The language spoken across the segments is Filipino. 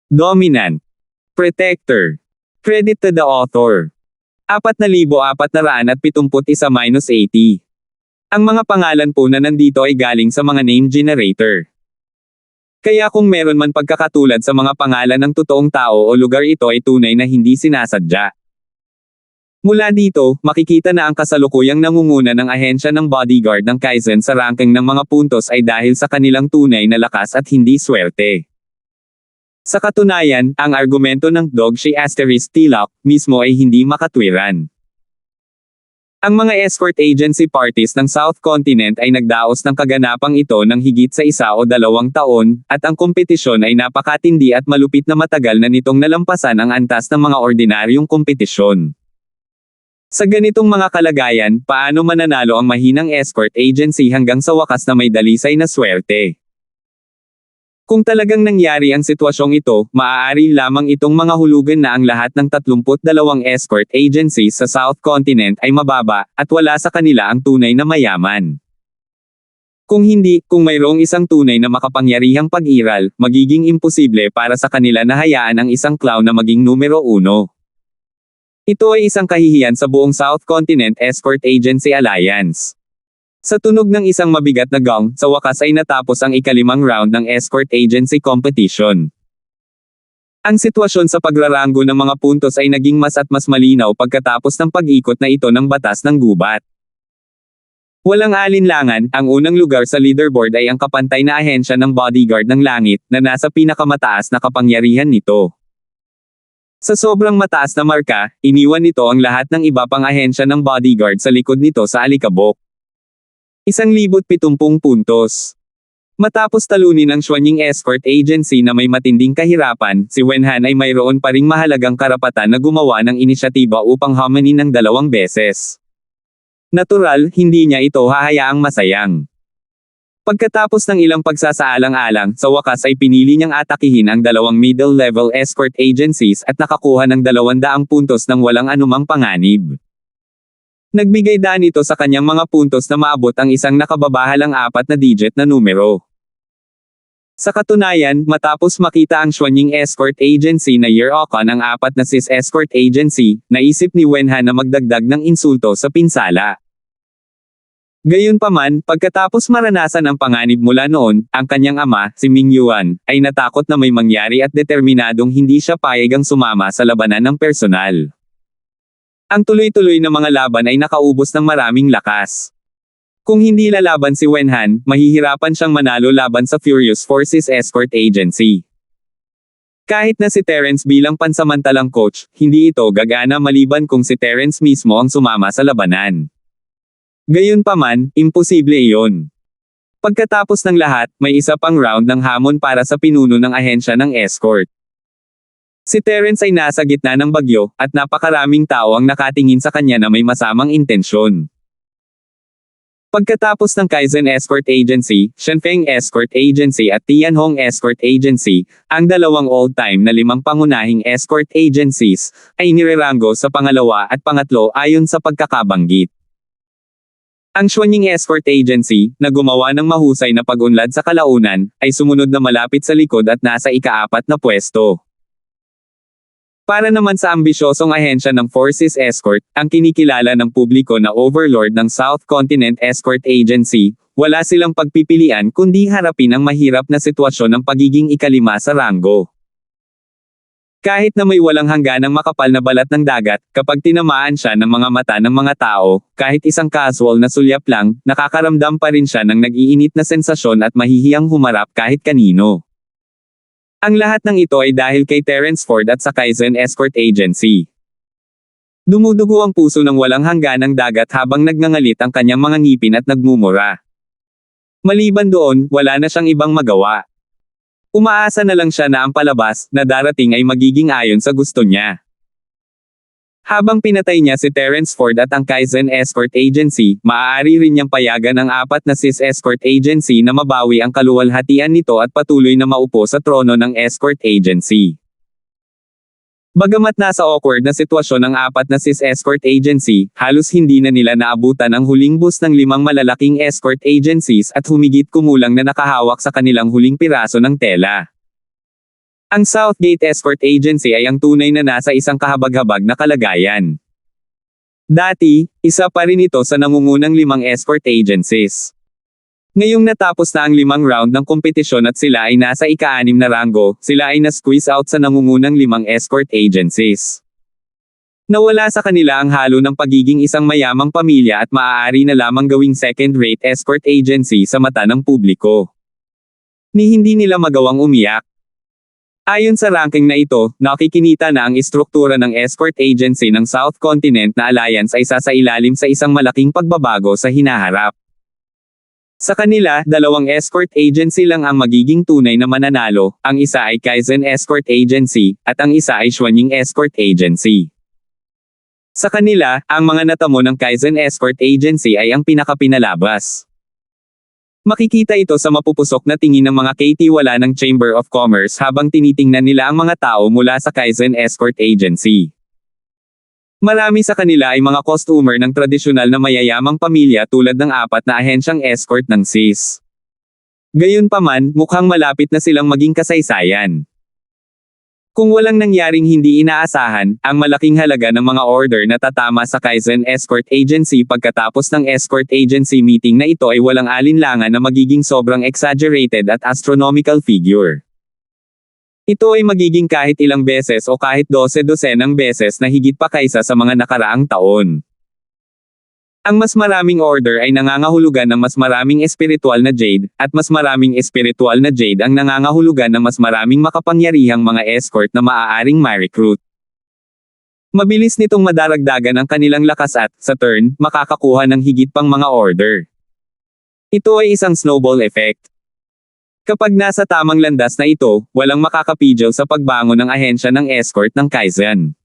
Dominant. Protector. Credit to the author. 4,471-80. Ang mga pangalan po na nandito ay galing sa mga name generator. Kaya kung meron man pagkakatulad sa mga pangalan ng totoong tao o lugar, ito ay tunay na hindi sinasadya. Mula dito, makikita na ang kasalukuyang nangunguna ng ahensya ng bodyguard ng Kaizen sa ranking ng mga puntos ay dahil sa kanilang tunay na lakas at hindi swerte. Sa katunayan, ang argumento ng Dogshi * Tilak mismo ay hindi makatwiran. Ang mga escort agency parties ng South Continent ay nagdaos ng kaganapang ito ng higit sa 1 o 2 taon, at ang kompetisyon ay napakatindi at malupit na matagal na nitong nalampasan ang antas ng mga ordinaryong kompetisyon. Sa ganitong mga kalagayan, paano mananalo ang mahinang escort agency hanggang sa wakas na may dalisay na swerte? Kung talagang nangyari ang sitwasyong ito, maaari lamang itong mga hulugan na ang lahat ng 32 escort agencies sa South Continent ay mababa, at wala sa kanila ang tunay na mayaman. Kung hindi, kung mayroong isang tunay na makapangyarihang pag-iral, magiging imposible para sa kanila na hayaan ang isang clown na maging numero 1. Ito ay isang kahihiyan sa buong South Continent Escort Agency Alliance. Sa tunog ng isang mabigat na gong, sa wakas ay natapos ang ika-5 round ng escort agency competition. Ang sitwasyon sa pagraranggo ng mga puntos ay naging mas at mas malinaw pagkatapos ng pag-ikot na ito ng batas ng gubat. Walang alinlangan, ang unang lugar sa leaderboard ay ang kapantay na ahensya ng bodyguard ng langit, na nasa pinakamataas na kapangyarihan nito. Sa sobrang mataas na marka, iniwan nito ang lahat ng iba pang ahensya ng bodyguard sa likod nito sa alikabok. 1,070 puntos. Matapos talunin ang Xuanying Escort Agency na may matinding kahirapan, si Wenhan ay mayroon pa ring mahalagang karapatan na gumawa ng inisyatiba upang hamanin ng 2 beses. Natural, hindi niya ito hahayaang masayang. Pagkatapos ng ilang pagsasaalang-alang, sa wakas ay pinili niyang atakihin ang 2 middle-level escort agencies at nakakuha ng 200 puntos ng walang anumang panganib. Nagbigay daan ito sa kanyang mga puntos na maabot ang isang nakababahalang 4 na digit na numero. Sa katunayan, matapos makita ang Xuanying Escort Agency na Year-Okan ang 4 na Sis Escort Agency, naisip ni Wenhan na magdagdag ng insulto sa pinsala. Gayunpaman, pagkatapos maranasan ang panganib mula noon, ang kanyang ama, si Ming Yuan, ay natakot na may mangyari at determinadong hindi siya payagang sumama sa labanan ng personal. Ang tuloy-tuloy na mga laban ay nakaubos ng maraming lakas. Kung hindi lalaban si Wenhan, mahihirapan siyang manalo laban sa Furious Forces Escort Agency. Kahit na si Terence bilang pansamantalang coach, hindi ito gagana maliban kung si Terence mismo ang sumama sa labanan. Gayunpaman, imposible iyon. Pagkatapos ng lahat, may isa pang round ng hamon para sa pinuno ng ahensya ng escort. Si Terence ay nasa gitna ng bagyo, at napakaraming tao ang nakatingin sa kanya na may masamang intensyon. Pagkatapos ng Kaizen Escort Agency, Shenfeng Escort Agency at Tianhong Escort Agency, ang 2 all-time na 5 pangunahing escort agencies, ay nireranggo sa pangalawa at pangatlo ayon sa pagkakabanggit. Ang Xuanying Escort Agency, na gumawa ng mahusay na pag-unlad sa kalaunan, ay sumunod na malapit sa likod at nasa ika-4 na pwesto. Para naman sa ambisyosong ahensya ng Forces Escort, ang kinikilala ng publiko na overlord ng South Continent Escort Agency, wala silang pagpipilian kundi harapin ang mahirap na sitwasyon ng pagiging ika-5 sa ranggo. Kahit na may walang hangganang makapal na balat ng dagat, kapag tinamaan siya ng mga mata ng mga tao, kahit isang casual na sulyap lang, nakakaramdam pa rin siya ng nag-iinit na sensasyon at mahihiyang humarap kahit kanino. Ang lahat ng ito ay dahil kay Terence Ford at sa Kaizen Escort Agency. Dumudugo ang puso ng walang hangganang dagat habang nagngangalit ang kanyang mga ngipin at nagmumura. Maliban doon, wala na siyang ibang magawa. Umaasa na lang siya na ang palabas na darating ay magiging ayon sa gusto niya. Habang pinatay niya si Terence Ford at ang Kaizen Escort Agency, maaari rin niyang payagan ang 4 na Sis Escort Agency na mabawi ang kaluwalhatian nito at patuloy na maupo sa trono ng Escort Agency. Bagamat nasa awkward na sitwasyon ang 4 na Sis Escort Agency, halos hindi na nila naabutan ang huling bus ng 5 malalaking escort agencies at humigit kumulang na nakahawak sa kanilang huling piraso ng tela. Ang Southgate Escort Agency ay ang tunay na nasa isang kahabag-habag na kalagayan. Dati, isa pa rin ito sa nangungunang 5 escort agencies. Ngayong natapos na ang 5 round ng kompetisyon at sila ay nasa ika-6 na ranggo, sila ay na-squeeze out sa nangungunang 5 escort agencies. Nawala sa kanila ang halo ng pagiging isang mayamang pamilya at maaari na lamang gawing second-rate escort agency sa mata ng publiko. Ni hindi nila magawang umiyak. Ayon sa ranking na ito, nakikinita na ang istruktura ng escort agency ng South Continent na Alliance ay sasailalim sa isang malaking pagbabago sa hinaharap. Sa kanila, 2 escort agency lang ang magiging tunay na mananalo, ang isa ay Kaizen Escort Agency, at ang isa ay Xuanying Escort Agency. Sa kanila, ang mga natamo ng Kaizen Escort Agency ay ang pinakapinalabas. Makikita ito sa mapupusok na tingin ng mga katiwala ng Chamber of Commerce habang tinitingnan nila ang mga tao mula sa Kaizen Escort Agency. Marami sa kanila ay mga customer ng tradisyonal na mayayamang pamilya tulad ng 4 na ahensyang escort ng SIS. Gayunpaman, mukhang malapit na silang maging kasaysayan. Kung walang nangyaring hindi inaasahan, ang malaking halaga ng mga order na tatama sa Kaizen Escort Agency pagkatapos ng escort agency meeting na ito ay walang alinlangan na magiging sobrang exaggerated at astronomical figure. Ito ay magiging kahit ilang beses o kahit 12-dosenang beses na higit pa kaysa sa mga nakaraang taon. Ang mas maraming order ay nangangahulugan ng mas maraming espiritual na jade, at mas maraming espiritual na jade ang nangangahulugan ng mas maraming makapangyarihang mga escort na maaaring ma-recruit. Mabilis nitong madaragdagan ang kanilang lakas at, sa turn, makakakuha ng higit pang mga order. Ito ay isang snowball effect. Kapag nasa tamang landas na ito, walang makakapigil sa pagbangon ng ahensya ng escort ng Kaizen.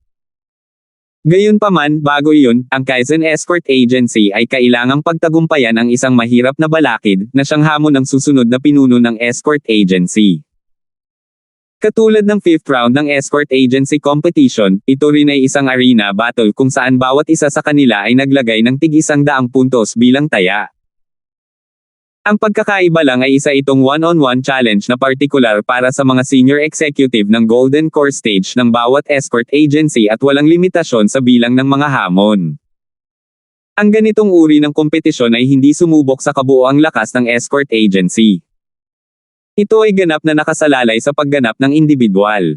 Gayunpaman, bago iyon, ang Kaizen Escort Agency ay kailangang pagtagumpayan ang isang mahirap na balakid na siyang hamon ng susunod na pinuno ng escort agency. Katulad ng 5th round ng escort agency competition, ito rin ay isang arena battle kung saan bawat isa sa kanila ay naglagay ng tig-100 puntos bilang taya. Ang pagkakaiba lang ay isa itong one-on-one challenge na partikular para sa mga senior executive ng Golden Core Stage ng bawat escort agency at walang limitasyon sa bilang ng mga hamon. Ang ganitong uri ng kompetisyon ay hindi sumubok sa kabuoang lakas ng escort agency. Ito ay ganap na nakasalalay sa pagganap ng individual.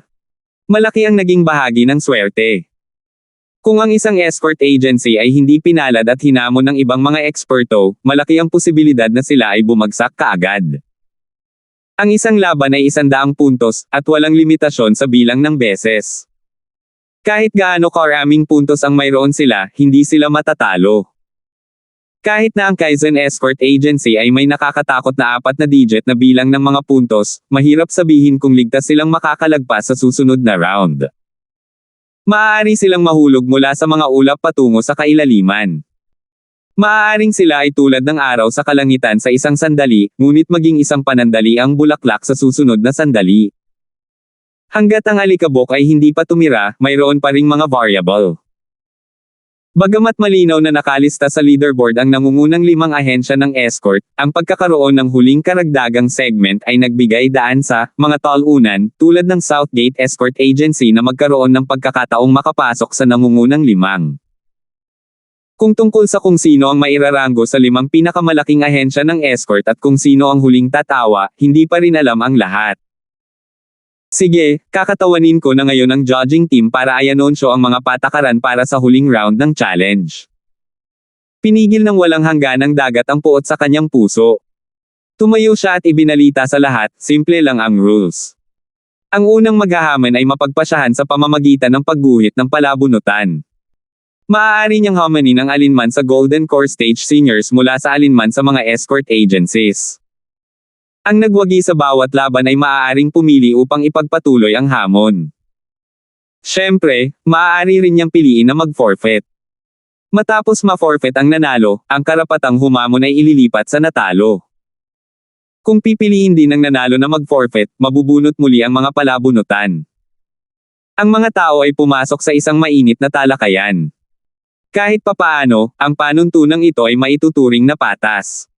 Malaki ang naging bahagi ng swerte. Kung ang isang escort agency ay hindi pinalad at hinamon ng ibang mga eksperto, malaki ang posibilidad na sila ay bumagsak kaagad. Ang isang laban ay 100 puntos, at walang limitasyon sa bilang ng beses. Kahit gaano karaming puntos ang mayroon sila, hindi sila matatalo. Kahit na ang Kaizen Escort Agency ay may nakakatakot na 4 na digit na bilang ng mga puntos, mahirap sabihin kung ligtas silang makakalagpas sa susunod na round. Maaari silang mahulog mula sa mga ulap patungo sa kailaliman. Maaaring sila ay tulad ng araw sa kalangitan sa isang sandali, ngunit maging isang panandali ang bulaklak sa susunod na sandali. Hanggat ang alikabok ay hindi pa tumira, mayroon pa ring mga variable. Bagamat malinaw na nakalista sa leaderboard ang nangungunang 5 ahensya ng escort, ang pagkakaroon ng huling karagdagang segment ay nagbigay daan sa mga talunan, tulad ng Southgate Escort Agency na magkaroon ng pagkakataong makapasok sa nangungunang 5. Kung tungkol sa kung sino ang mairarango sa 5 pinakamalaking ahensya ng escort at kung sino ang huling tatawa, hindi pa rin alam ang lahat. Sige, kakatawanin ko na ngayon ang judging team para i-anunsyo ang mga patakaran para sa huling round ng challenge. Pinigil ng walang hangganang dagat ang puot sa kanyang puso. Tumayo siya at ibinalita sa lahat, simple lang ang rules. Ang unang maghahaman ay mapagpasyahan sa pamamagitan ng pagguhit ng palabunutan. Maaari niyang hamanin ang alinman sa Golden Core Stage Seniors mula sa alinman sa mga escort agencies. Ang nagwagi sa bawat laban ay maaaring pumili upang ipagpatuloy ang hamon. Siyempre, maaari rin niyang piliin na mag-forfeit. Matapos ma-forfeit ang nanalo, ang karapatang humamon ay ililipat sa natalo. Kung pipiliin din ng nanalo na mag-forfeit, mabubunot muli ang mga palabunutan. Ang mga tao ay pumasok sa isang mainit na talakayan. Kahit papaano, ang panuntunang ito ay maituturing na patas.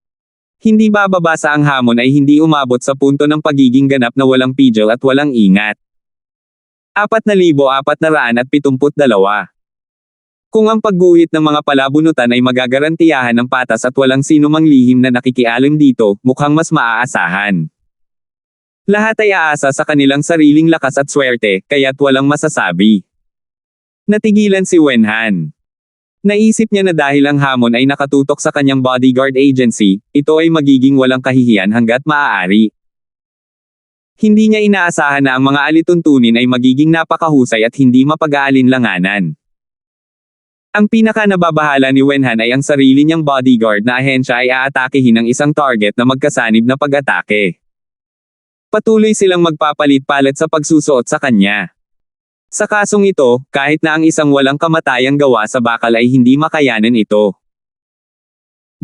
Hindi bababa sa ang hamon ay hindi umabot sa punto ng pagiging ganap na walang pigil at walang ingat. 4,472. Kung ang pagguhit ng mga palabunutan ay magagarantiyahan ng patas at walang sino mang lihim na nakikialam dito, mukhang mas maaasahan. Lahat ay aasa sa kanilang sariling lakas at swerte, kaya't walang masasabi. Natigilan si Wenhan. Naisip niya na dahil ang hamon ay nakatutok sa kanyang bodyguard agency, ito ay magiging walang kahihiyan hanggat maaari. Hindi niya inaasahan na ang mga alituntunin ay magiging napakahusay at hindi mapag-aalinlanganan. Ang pinaka-nababahala ni Wenhan ay ang sarili niyang bodyguard na ahensya ay aatakehin ng isang target na magkasanib na pag-atake. Patuloy silang magpapalit-palit sa pagsusuot sa kanya. Sa kasong ito, kahit na ang isang walang kamatayang gawa sa bakal ay hindi makayanan ito.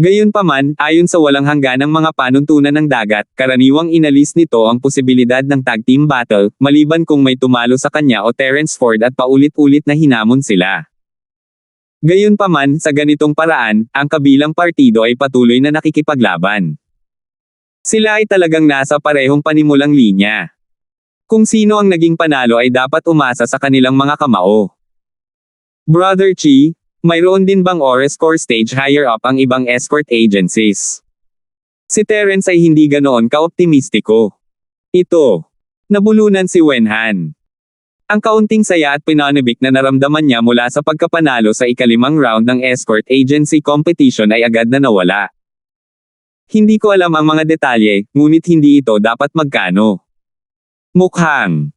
Gayunpaman, ayon sa walang hangganang mga panuntunan ng dagat, karaniwang inalis nito ang posibilidad ng tag team battle, maliban kung may tumalo sa kanya o Terence Ford at paulit-ulit na hinamon sila. Gayunpaman, sa ganitong paraan, ang kabilang partido ay patuloy na nakikipaglaban. Sila ay talagang nasa parehong panimulang linya. Kung sino ang naging panalo ay dapat umasa sa kanilang mga kamao. Brother Chi, mayroon din bang Ores Core Stage higher up ang ibang escort agencies? Si Terence ay hindi ganoon ka-optimistiko. Ito. Nabulunan si Wenhan. Ang kaunting saya at pinanibik na naramdaman niya mula sa pagkapanalo sa ikalimang round ng escort agency competition ay agad na nawala. Hindi ko alam ang mga detalye, ngunit hindi ito dapat magkano. Mukhang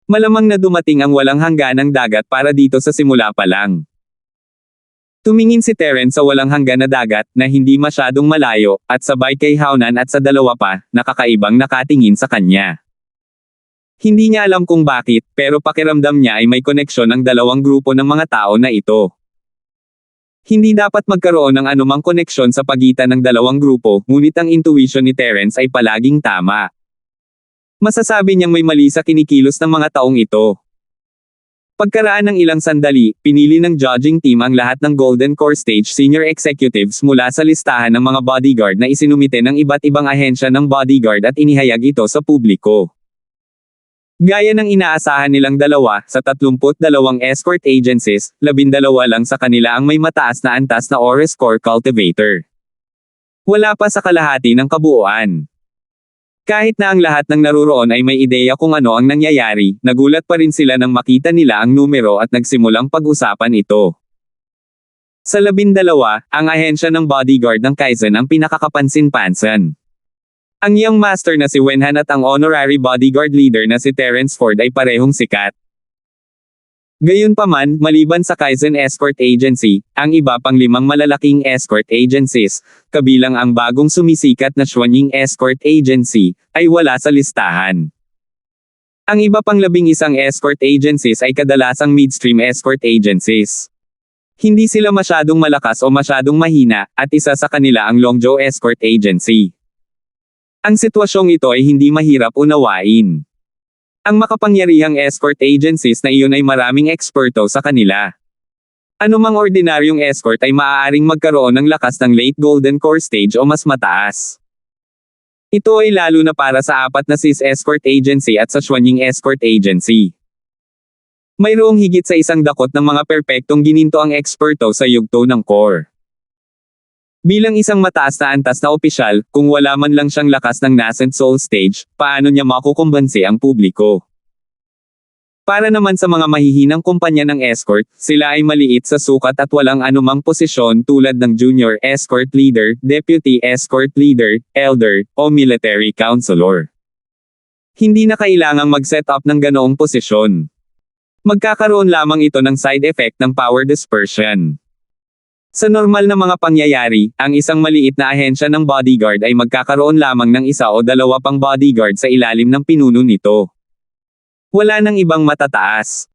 malamang na dumating ang walang hangganang dagat para dito sa simula pa lang. Tumingin si Terence sa walang hanggan na dagat na hindi masyadong malayo, at sabay kay Haunan at sa dalawa pa, nakakaibang nakatingin sa kanya. Hindi niya alam kung bakit, pero pakiramdam niya ay may koneksyon ang dalawang grupo ng mga tao na ito. Hindi dapat magkaroon ng anumang koneksyon sa pagitan ng dalawang grupo, ngunit ang intuition ni Terence ay palaging tama. Masasabi niyang may mali sa kinikilos ng mga taong ito. Pagkaraan ng ilang sandali, pinili ng judging team ang lahat ng Golden Core Stage senior executives mula sa listahan ng mga bodyguard na isinumite ng iba't ibang ahensya ng bodyguard at inihayag ito sa publiko. Gaya ng inaasahan nilang dalawa, sa 32 escort agencies, 12 lang sa kanila ang may mataas na antas na Ores Core Cultivator. Wala pa sa kalahati ng kabuuan. Kahit na ang lahat ng naruroon ay may ideya kung ano ang nangyayari, nagulat pa rin sila nang makita nila ang numero at nagsimulang pag-usapan ito. Sa 12, ang ahensya ng bodyguard ng Kaizen ang pinakakapansin-pansin. Ang young master na si Wenhan at ang honorary bodyguard leader na si Terence Ford ay parehong sikat. Gayunpaman, maliban sa Kaizen Escort Agency, ang iba pang 5 malalaking escort agencies, kabilang ang bagong sumisikat na Xuanying Escort Agency, ay wala sa listahan. Ang iba pang 11 escort agencies ay kadalasang midstream escort agencies. Hindi sila masyadong malakas o masyadong mahina, at isa sa kanila ang Longzhou Escort Agency. Ang sitwasyong ito ay hindi mahirap unawain. Ang makapangyarihang escort agencies na iyon ay maraming eksperto sa kanila. Anumang ordinaryong escort ay maaaring magkaroon ng lakas ng late Golden Core Stage o mas mataas. Ito ay lalo na para sa 4 na CIS Escort Agency at sa Xuanying Escort Agency. Mayroong higit sa 100 ng mga perpektong gininto ang eksperto sa yugto ng core. Bilang isang mataas na antas na opisyal, kung wala man lang siyang lakas ng nascent soul stage, paano niya makukumbansi ang publiko? Para naman sa mga mahihinang kumpanya ng escort, sila ay maliit sa sukat at walang anumang posisyon tulad ng junior escort leader, deputy escort leader, elder, o military counselor. Hindi na kailangang mag-set up ng ganoong posisyon. Magkakaroon lamang ito ng side effect ng power dispersion. Sa normal na mga pangyayari, ang isang maliit na ahensya ng bodyguard ay magkakaroon lamang ng 1 o 2 pang bodyguard sa ilalim ng pinuno nito. Wala nang ibang matataas.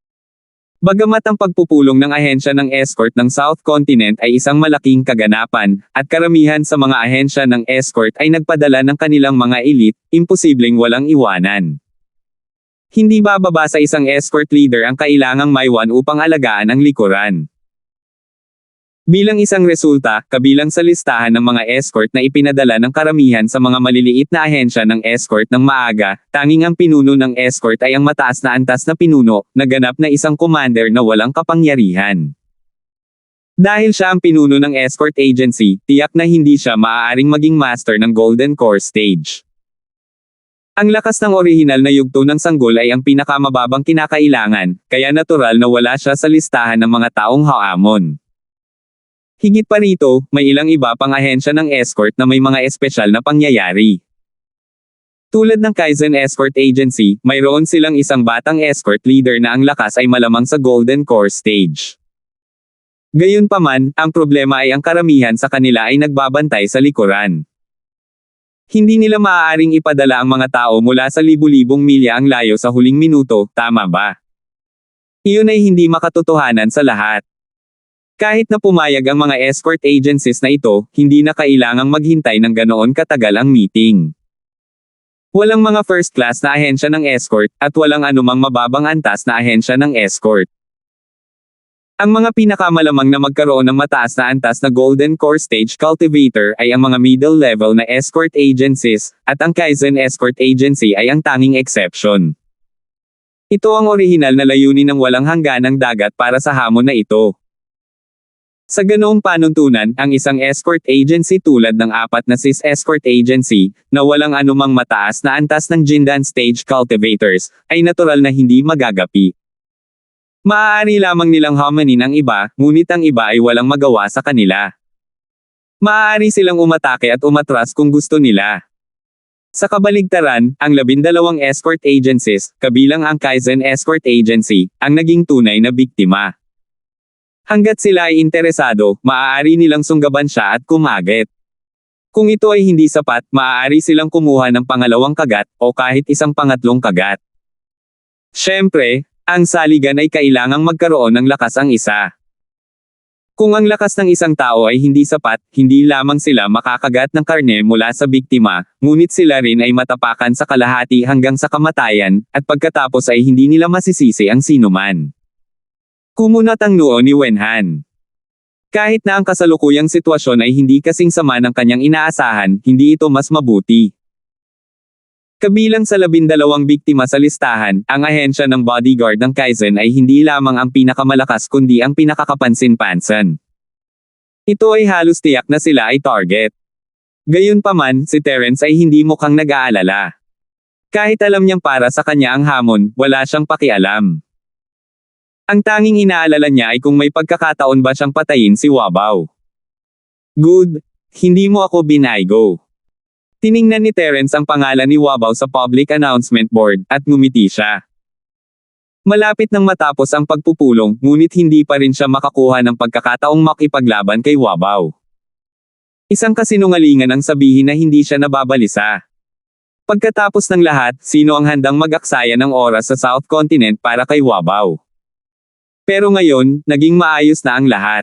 Bagamat ang pagpupulong ng ahensya ng escort ng South Continent ay isang malaking kaganapan, at karamihan sa mga ahensya ng escort ay nagpadala ng kanilang mga elite, imposibleng walang iwanan. Hindi bababa sa isang escort leader ang kailangang maiwan upang alagaan ang likuran. Bilang isang resulta, kabilang sa listahan ng mga escort na ipinadala ng karamihan sa mga maliliit na ahensya ng escort ng maaga, tanging ang pinuno ng escort ay ang mataas na antas na pinuno, na ganap na isang commander na walang kapangyarihan. Dahil siya ang pinuno ng escort agency, tiyak na hindi siya maaaring maging master ng Golden Core Stage. Ang lakas ng orihinal na yugto ng sanggol ay ang pinakamababang kinakailangan, kaya natural na wala siya sa listahan ng mga taong haamon. Higit pa rito, may ilang iba pang ahensya ng escort na may mga espesyal na pangyayari. Tulad ng Kaizen Escort Agency, mayroon silang isang batang escort leader na ang lakas ay malamang sa Golden Core Stage. Gayunpaman, ang problema ay ang karamihan sa kanila ay nagbabantay sa likuran. Hindi nila maaaring ipadala ang mga tao mula sa libu-libong milya ang layo sa huling minuto, tama ba? Iyon ay hindi makatotohanan sa lahat. Kahit na pumayag ang mga escort agencies na ito, hindi na kailangang maghintay ng ganoon katagal ang meeting. Walang mga first class na ahensya ng escort, at walang anumang mababang antas na ahensya ng escort. Ang mga pinakamalamang na magkaroon ng mataas na antas na Golden Core Stage Cultivator ay ang mga middle level na escort agencies, at ang Kaizen Escort Agency ay ang tanging exception. Ito ang orihinal na layunin ng walang hangganang dagat para sa hamon na ito. Sa ganoong panuntunan, ang isang escort agency tulad ng 4 na CIS escort agency, na walang anumang mataas na antas ng Jindan Stage Cultivators, ay natural na hindi magagapi. Maaari lamang nilang hamanin ang iba, ngunit ang iba ay walang magawa sa kanila. Maaari silang umatake at umatras kung gusto nila. Sa kabaligtaran, ang 12 escort agencies, kabilang ang Kaizen Escort Agency, ang naging tunay na biktima. Hanggat sila ay interesado, maaari nilang sunggaban siya at kumagit. Kung ito ay hindi sapat, maaari silang kumuha ng pangalawang kagat, o kahit isang pangatlong kagat. Siyempre, ang saligan ay kailangang magkaroon ng lakas ang isa. Kung ang lakas ng isang tao ay hindi sapat, hindi lamang sila makakagat ng karne mula sa biktima, ngunit sila rin ay matapakan sa kalahati hanggang sa kamatayan, at pagkatapos ay hindi nila masisisi ang sinuman. Kumunat ang noo ni Wenhan. Kahit na ang kasalukuyang sitwasyon ay hindi kasing sama ng kanyang inaasahan, hindi ito mas mabuti. Kabilang sa 12 biktima sa listahan, ang ahensya ng bodyguard ng Kaizen ay hindi lamang ang pinakamalakas kundi ang pinakakapansin-pansin. Ito ay halos tiyak na sila ay target. Gayunpaman, si Terence ay hindi mukhang nag-aalala. Kahit alam niyang para sa kanya ang hamon, wala siyang pakialam. Ang tanging inaalala niya ay kung may pagkakataon ba siyang patayin si Wabaw. Good, hindi mo ako binaygo. Tiningnan ni Terence ang pangalan ni Wabaw sa public announcement board, at ngumiti siya. Malapit nang matapos ang pagpupulong, ngunit hindi pa rin siya makakuha ng pagkakataong makipaglaban kay Wabaw. Isang kasinungalingan ang sabihin na hindi siya nababalisa. Pagkatapos ng lahat, sino ang handang mag-aksaya ng oras sa South Continent para kay Wabaw? Pero ngayon, naging maayos na ang lahat.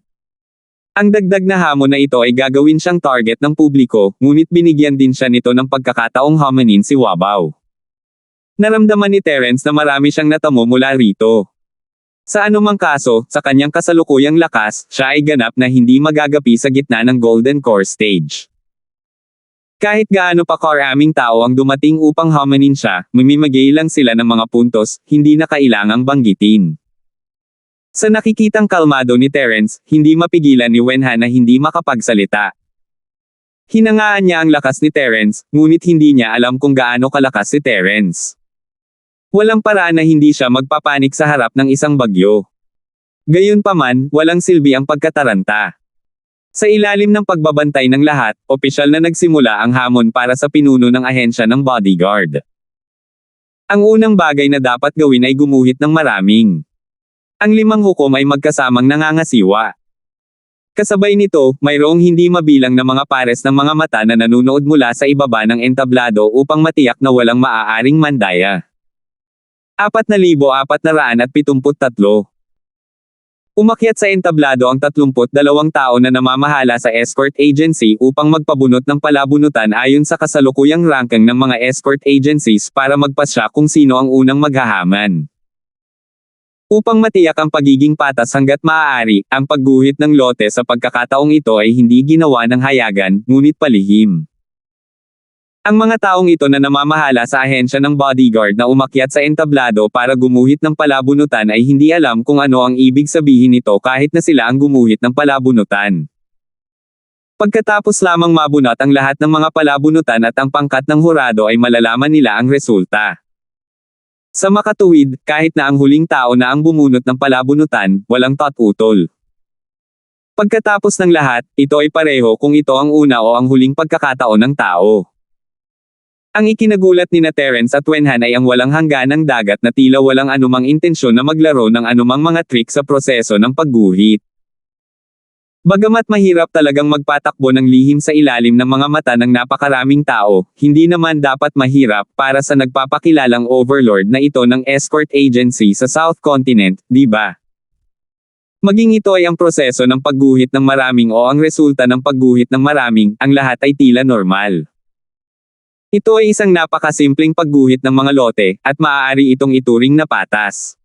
Ang dagdag na hamon na ito ay gagawin siyang target ng publiko, ngunit binigyan din siya nito ng pagkakataong hamanin si Wabaw. Naramdaman ni Terence na marami siyang natamo mula rito. Sa anumang kaso, sa kanyang kasalukuyang lakas, siya ay ganap na hindi magagapi sa gitna ng Golden Core Stage. Kahit gaano pa karaming tao ang dumating upang hamanin siya, mamimigay lang sila ng mga puntos, hindi na kailangang banggitin. Sa nakikitang kalmado ni Terence, hindi mapigilan ni Wenhan na hindi makapagsalita. Hinangaan niya ang lakas ni Terence, ngunit hindi niya alam kung gaano kalakas si Terence. Walang paraan na hindi siya magpapanik sa harap ng isang bagyo. Gayunpaman, walang silbi ang pagkataranta. Sa ilalim ng pagbabantay ng lahat, opisyal na nagsimula ang hamon para sa pinuno ng ahensya ng bodyguard. Ang unang bagay na dapat gawin ay gumuhit ng maraming. Ang 5 hukom ay magkasamang nangangasiwa. Kasabay nito, mayroong hindi mabilang na mga pares ng mga mata na nanunood mula sa ibaba ng entablado upang matiyak na walang maaaring mandaya. 4,473. Umakyat sa entablado ang 32 tao na namamahala sa escort agency upang magpabunot ng palabunutan ayon sa kasalukuyang ranking ng mga escort agencies para magpasya kung sino ang unang maghahaman. Upang matiyak ang pagiging patas hanggat maaari, ang pagguhit ng lote sa pagkakataong ito ay hindi ginawa ng hayagan, ngunit palihim. Ang mga taong ito na namamahala sa ahensya ng bodyguard na umakyat sa entablado para gumuhit ng palabunutan ay hindi alam kung ano ang ibig sabihin nito kahit na sila ang gumuhit ng palabunutan. Pagkatapos lamang mabunot ang lahat ng mga palabunutan at ang pangkat ng hurado ay malalaman nila ang resulta. Sa makatuwid, kahit na ang huling tao na ang bumunot ng palabunutan, walang tatutol. Pagkatapos ng lahat, ito ay pareho kung ito ang una o ang huling pagkakataon ng tao. Ang ikinagulat ni Terence at Wenhan ay ang walang hangganang dagat na tila walang anumang intensyon na maglaro ng anumang mga trick sa proseso ng pagguhit. Bagamat mahirap talagang magpatakbo ng lihim sa ilalim ng mga mata ng napakaraming tao, hindi naman dapat mahirap para sa nagpapakilalang overlord na ito ng escort agency sa South Continent, di ba? Maging ito ay ang proseso ng pagguhit ng maraming o ang resulta ng pagguhit ng maraming, ang lahat ay tila normal. Ito ay isang napakasimpleng pagguhit ng mga lote, at maaari itong ituring na patas.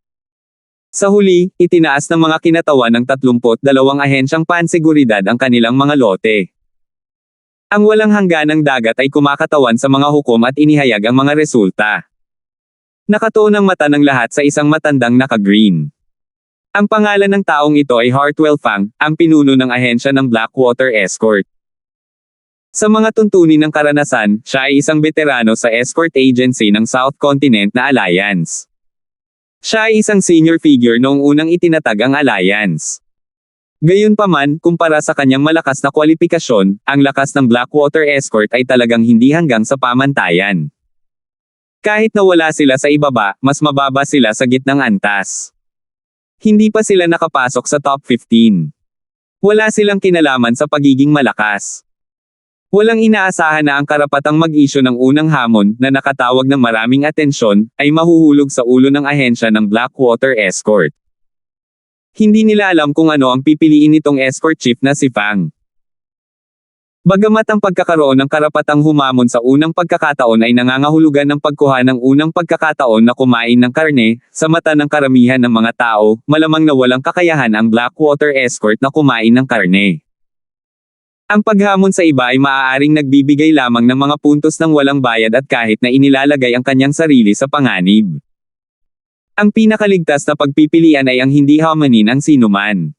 Sa huli, itinaas ng mga kinatawan ng 32 ahensyang panseguridad ang kanilang mga lote. Ang walang hangganang dagat ay kumakatawan sa mga hukom at inihayag ang mga resulta. Nakatuon ang mata ng lahat sa isang matandang naka-green. Ang pangalan ng taong ito ay Hartwell Fang, ang pinuno ng ahensya ng Blackwater Escort. Sa mga tuntunin ng karanasan, siya ay isang veterano sa escort agency ng South Continent na Alliance. Siya ay isang senior figure noong unang itinatag ang Alliance. Gayunpaman, kumpara sa kanyang malakas na kwalipikasyon, ang lakas ng Blackwater Escort ay talagang hindi hanggang sa pamantayan. Kahit na wala sila sa ibaba, mas mababa sila sa gitnang antas. Hindi pa sila nakapasok sa top 15. Wala silang kinalaman sa pagiging malakas. Walang inaasahan na ang karapatang mag-isyu ng unang hamon, na nakatawag ng maraming atensyon, ay mahuhulog sa ulo ng ahensya ng Blackwater Escort. Hindi nila alam kung ano ang pipiliin nitong escort chief na si Fang. Bagamat ang pagkakaroon ng karapatang humamon sa unang pagkakataon ay nangangahulugan ng pagkuha ng unang pagkakataon na kumain ng karne, sa mata ng karamihan ng mga tao, malamang na walang kakayahan ang Blackwater Escort na kumain ng karne. Ang paghamon sa iba ay maaaring nagbibigay lamang ng mga puntos ng walang bayad at kahit na inilalagay ang kanyang sarili sa panganib. Ang pinakaligtas na pagpipilian ay ang hindi hamanin ang sinuman.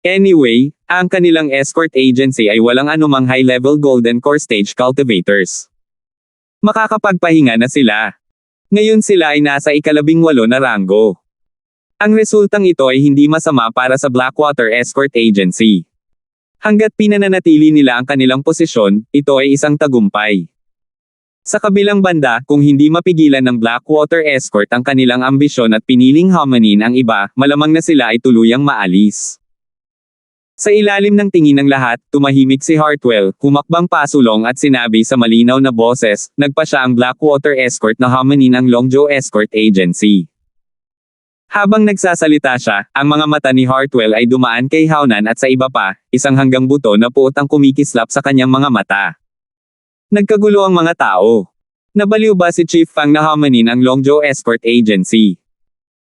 Anyway, ang kanilang escort agency ay walang anumang high-level Golden Core Stage cultivators. Makakapagpahinga na sila. Ngayon sila ay nasa 18 na ranggo. Ang resultang ito ay hindi masama para sa Blackwater Escort Agency. Hanggat pinananatili nila ang kanilang posisyon, ito ay isang tagumpay. Sa kabilang banda, kung hindi mapigilan ng Blackwater Escort ang kanilang ambisyon at piniling hamanin ang iba, malamang na sila ay tuluyang maalis. Sa ilalim ng tingin ng lahat, tumahimik si Hartwell, humakbang pasulong at sinabi sa malinaw na boses, nagpa siya ang Blackwater Escort na hamanin ang Longzhou Escort Agency. Habang nagsasalita siya, ang mga mata ni Hartwell ay dumaan kay Haonan at sa iba pa, isang hanggang buto na puot ang kumikislap sa kanyang mga mata. Nagkagulo ang mga tao. Nabaliw ba si Chief Fang na hamanin ang Longzhou Escort Agency?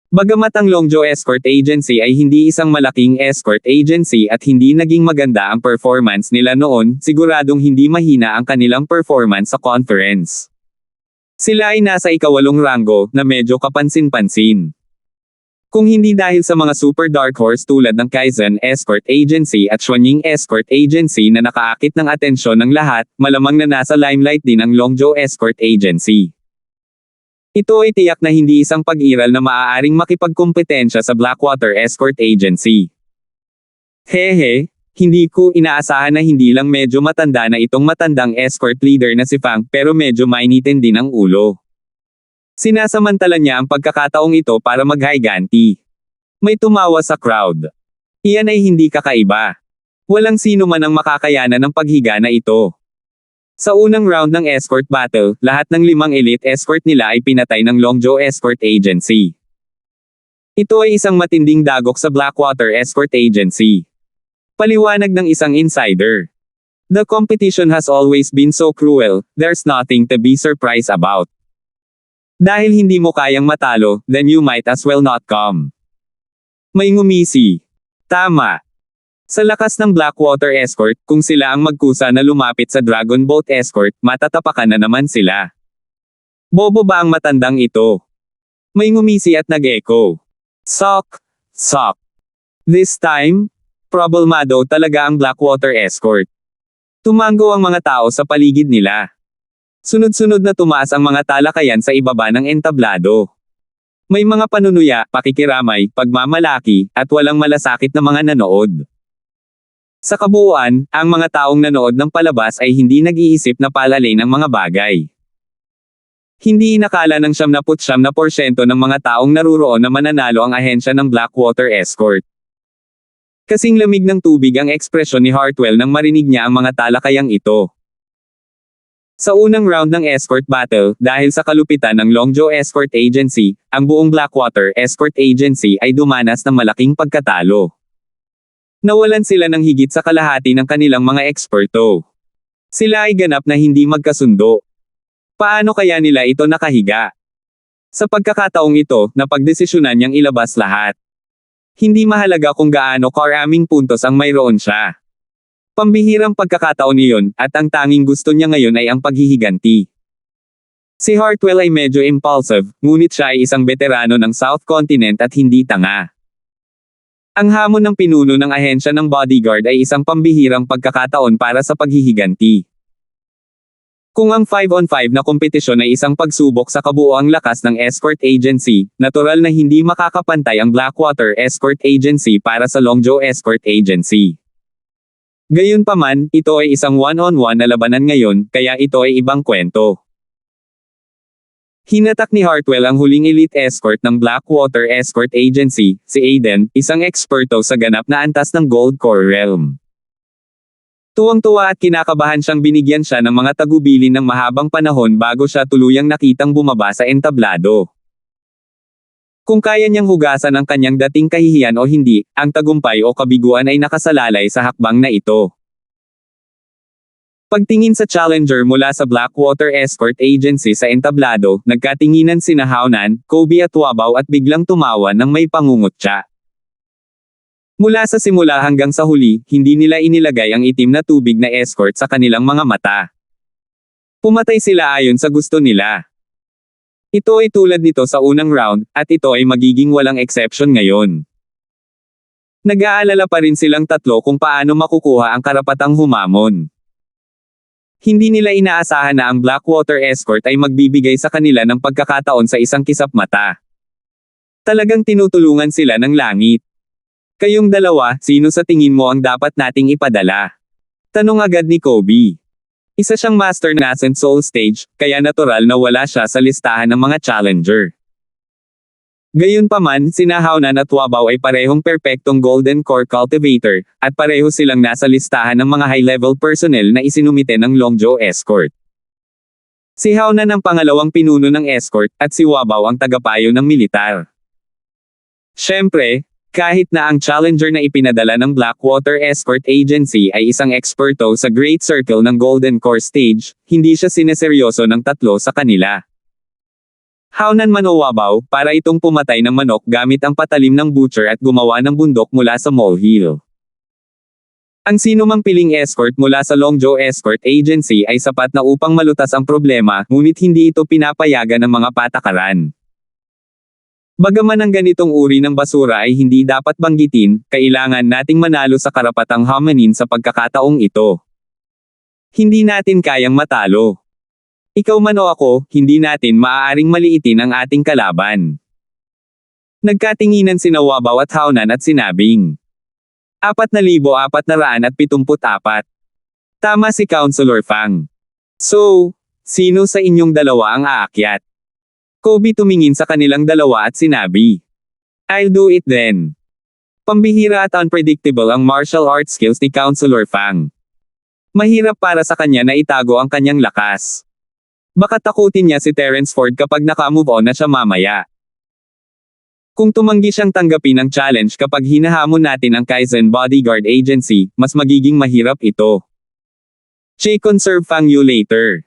Bagamat ang Longzhou Escort Agency ay hindi isang malaking escort agency at hindi naging maganda ang performance nila noon, siguradong hindi mahina ang kanilang performance sa conference. Sila ay nasa 8 ranggo, na medyo kapansin-pansin. Kung hindi dahil sa mga super dark horse tulad ng Kaizen Escort Agency at Xuanying Escort Agency na nakaakit ng atensyon ng lahat, malamang na nasa limelight din ang Longzhou Escort Agency. Ito ay tiyak na hindi isang pag-iral na maaaring makipagkompetensya sa Blackwater Escort Agency. Hehe, hindi ko inaasahan na hindi lang medyo matanda na itong matandang escort leader na si Fang, pero medyo mainitin din ang ulo. Sinasamantala niya ang pagkakataong ito para maghiganti. May tumawa sa crowd. Iyan ay hindi kakaiba. Walang sino man ang makakayanan ng paghiga na ito. Sa unang round ng escort battle, lahat ng 5 elite escort nila ay pinatay ng Longzhou Escort Agency. Ito ay isang matinding dagok sa Blackwater Escort Agency. Paliwanag ng isang insider. The competition has always been so cruel, there's nothing to be surprised about. Dahil hindi mo kayang matalo, then you might as well not come. May ngumisi. Tama. Sa lakas ng Blackwater Escort, kung sila ang magkusa na lumapit sa Dragon Boat Escort, matatapakan na naman sila. Bobo ba ang matandang ito? May ngumisi at nag-echo. Sok, sok. This time, problemado talaga ang Blackwater Escort. Tumango ang mga tao sa paligid nila. Sunod-sunod na tumaas ang mga talakayan sa ibaba ng entablado. May mga panunuya, pakikiramay, pagmamalaki, at walang malasakit na mga nanood. Sa kabuuan, ang mga taong nanood ng palabas ay hindi nag-iisip na palalay ng mga bagay. Hindi inakala ng 99% ng mga taong naruroon na mananalo ang ahensya ng Blackwater Escort. Kasing lamig ng tubig ang ekspresyon ni Hartwell nang marinig niya ang mga talakayang ito. Sa unang round ng escort battle, dahil sa kalupitan ng Longzhou Escort Agency, ang buong Blackwater Escort Agency ay dumanas ng malaking pagkatalo. Nawalan sila ng higit sa kalahati ng kanilang mga eksperto. Sila ay ganap na hindi magkasundo. Paano kaya nila ito nakahiga? Sa pagkakataong ito, napagdesisyonan niyang ilabas lahat. Hindi mahalaga kung gaano karaming puntos ang mayroon siya. Pambihirang pagkakataon niyon, at ang tanging gusto niya ngayon ay ang paghihiganti. Si Hartwell ay medyo impulsive, ngunit siya ay isang veterano ng South Continent at hindi tanga. Ang hamon ng pinuno ng ahensya ng bodyguard ay isang pambihirang pagkakataon para sa paghihiganti. Kung ang 5-on-5 na kompetisyon ay isang pagsubok sa kabuoang lakas ng escort agency, natural na hindi makakapantay ang Blackwater Escort Agency para sa Longzhou Escort Agency. Gayunpaman, ito ay isang one-on-one na labanan ngayon, kaya ito ay ibang kwento. Hinatak ni Hartwell ang huling elite escort ng Blackwater Escort Agency, si Aiden, isang eksperto sa ganap na antas ng Gold Core Realm. Tuwang-tuwa at kinakabahan siyang binigyan siya ng mga tagubilin ng mahabang panahon bago siya tuluyang nakitang bumaba sa entablado. Kung kaya niyang hugasan ang kanyang dating kahihiyan o hindi, ang tagumpay o kabiguan ay nakasalalay sa hakbang na ito. Pagtingin sa challenger mula sa Blackwater Escort Agency sa entablado, nagkatinginan sina Haunan, Kobe at Wabaw at biglang tumawa ng may pangungutya. Mula sa simula hanggang sa huli, hindi nila inilagay ang itim na tubig na escort sa kanilang mga mata. Pumatay sila ayon sa gusto nila. Ito ay tulad nito sa unang round, at ito ay magiging walang exception ngayon. Nag-aalala pa rin silang tatlo kung paano makukuha ang karapatang humamon. Hindi nila inaasahan na ang Blackwater Escort ay magbibigay sa kanila ng pagkakataon sa isang kisap mata. Talagang tinutulungan sila ng langit. Kayong dalawa, sino sa tingin mo ang dapat nating ipadala? Tanong agad ni Kobe. Isa siyang master na Ascent Soul Stage, kaya natural na wala siya sa listahan ng mga challenger. Gayunpaman, sina Haunan at Wabaw ay parehong perpektong Golden Core Cultivator, at pareho silang nasa listahan ng mga high-level personnel na isinumite ng Longzhou Escort. Si Haunan ang pangalawang pinuno ng escort, at si Wabaw ang tagapayo ng militar. Siyempre, kahit na ang challenger na ipinadala ng Blackwater Escort Agency ay isang eksperto sa Great Circle ng Golden Core Stage, hindi siya sineseryoso ng tatlo sa kanila. Haunan man o Wabaw, para itong pumatay ng manok gamit ang patalim ng butcher at gumawa ng bundok mula sa molehill. Ang sinumang piling escort mula sa Longzhou Escort Agency ay sapat na upang malutas ang problema, ngunit hindi ito pinapayagan ng mga patakaran. Bagaman ang ganitong uri ng basura ay hindi dapat banggitin, kailangan nating manalo sa karapatang hominin sa pagkakataong ito. Hindi natin kayang matalo. Ikaw man o ako, hindi natin maaaring maliitin ang ating kalaban. Nagkatinginan sina Wabaw at Haunan at sinabing 4,474. Tama si Councilor Fang. So, sino sa inyong dalawa ang aakyat? Kobe tumingin sa kanilang dalawa at sinabi, I'll do it then. Pambihira at unpredictable ang martial arts skills ni Councilor Fang. Mahirap para sa kanya na itago ang kanyang lakas. Baka takutin niya si Terence Ford kapag naka-move on na siya mamaya. Kung tumanggi siyang tanggapin ang challenge kapag hinahamon natin ang Kaizen Bodyguard Agency, mas magiging mahirap ito. Che conserve Fang you later.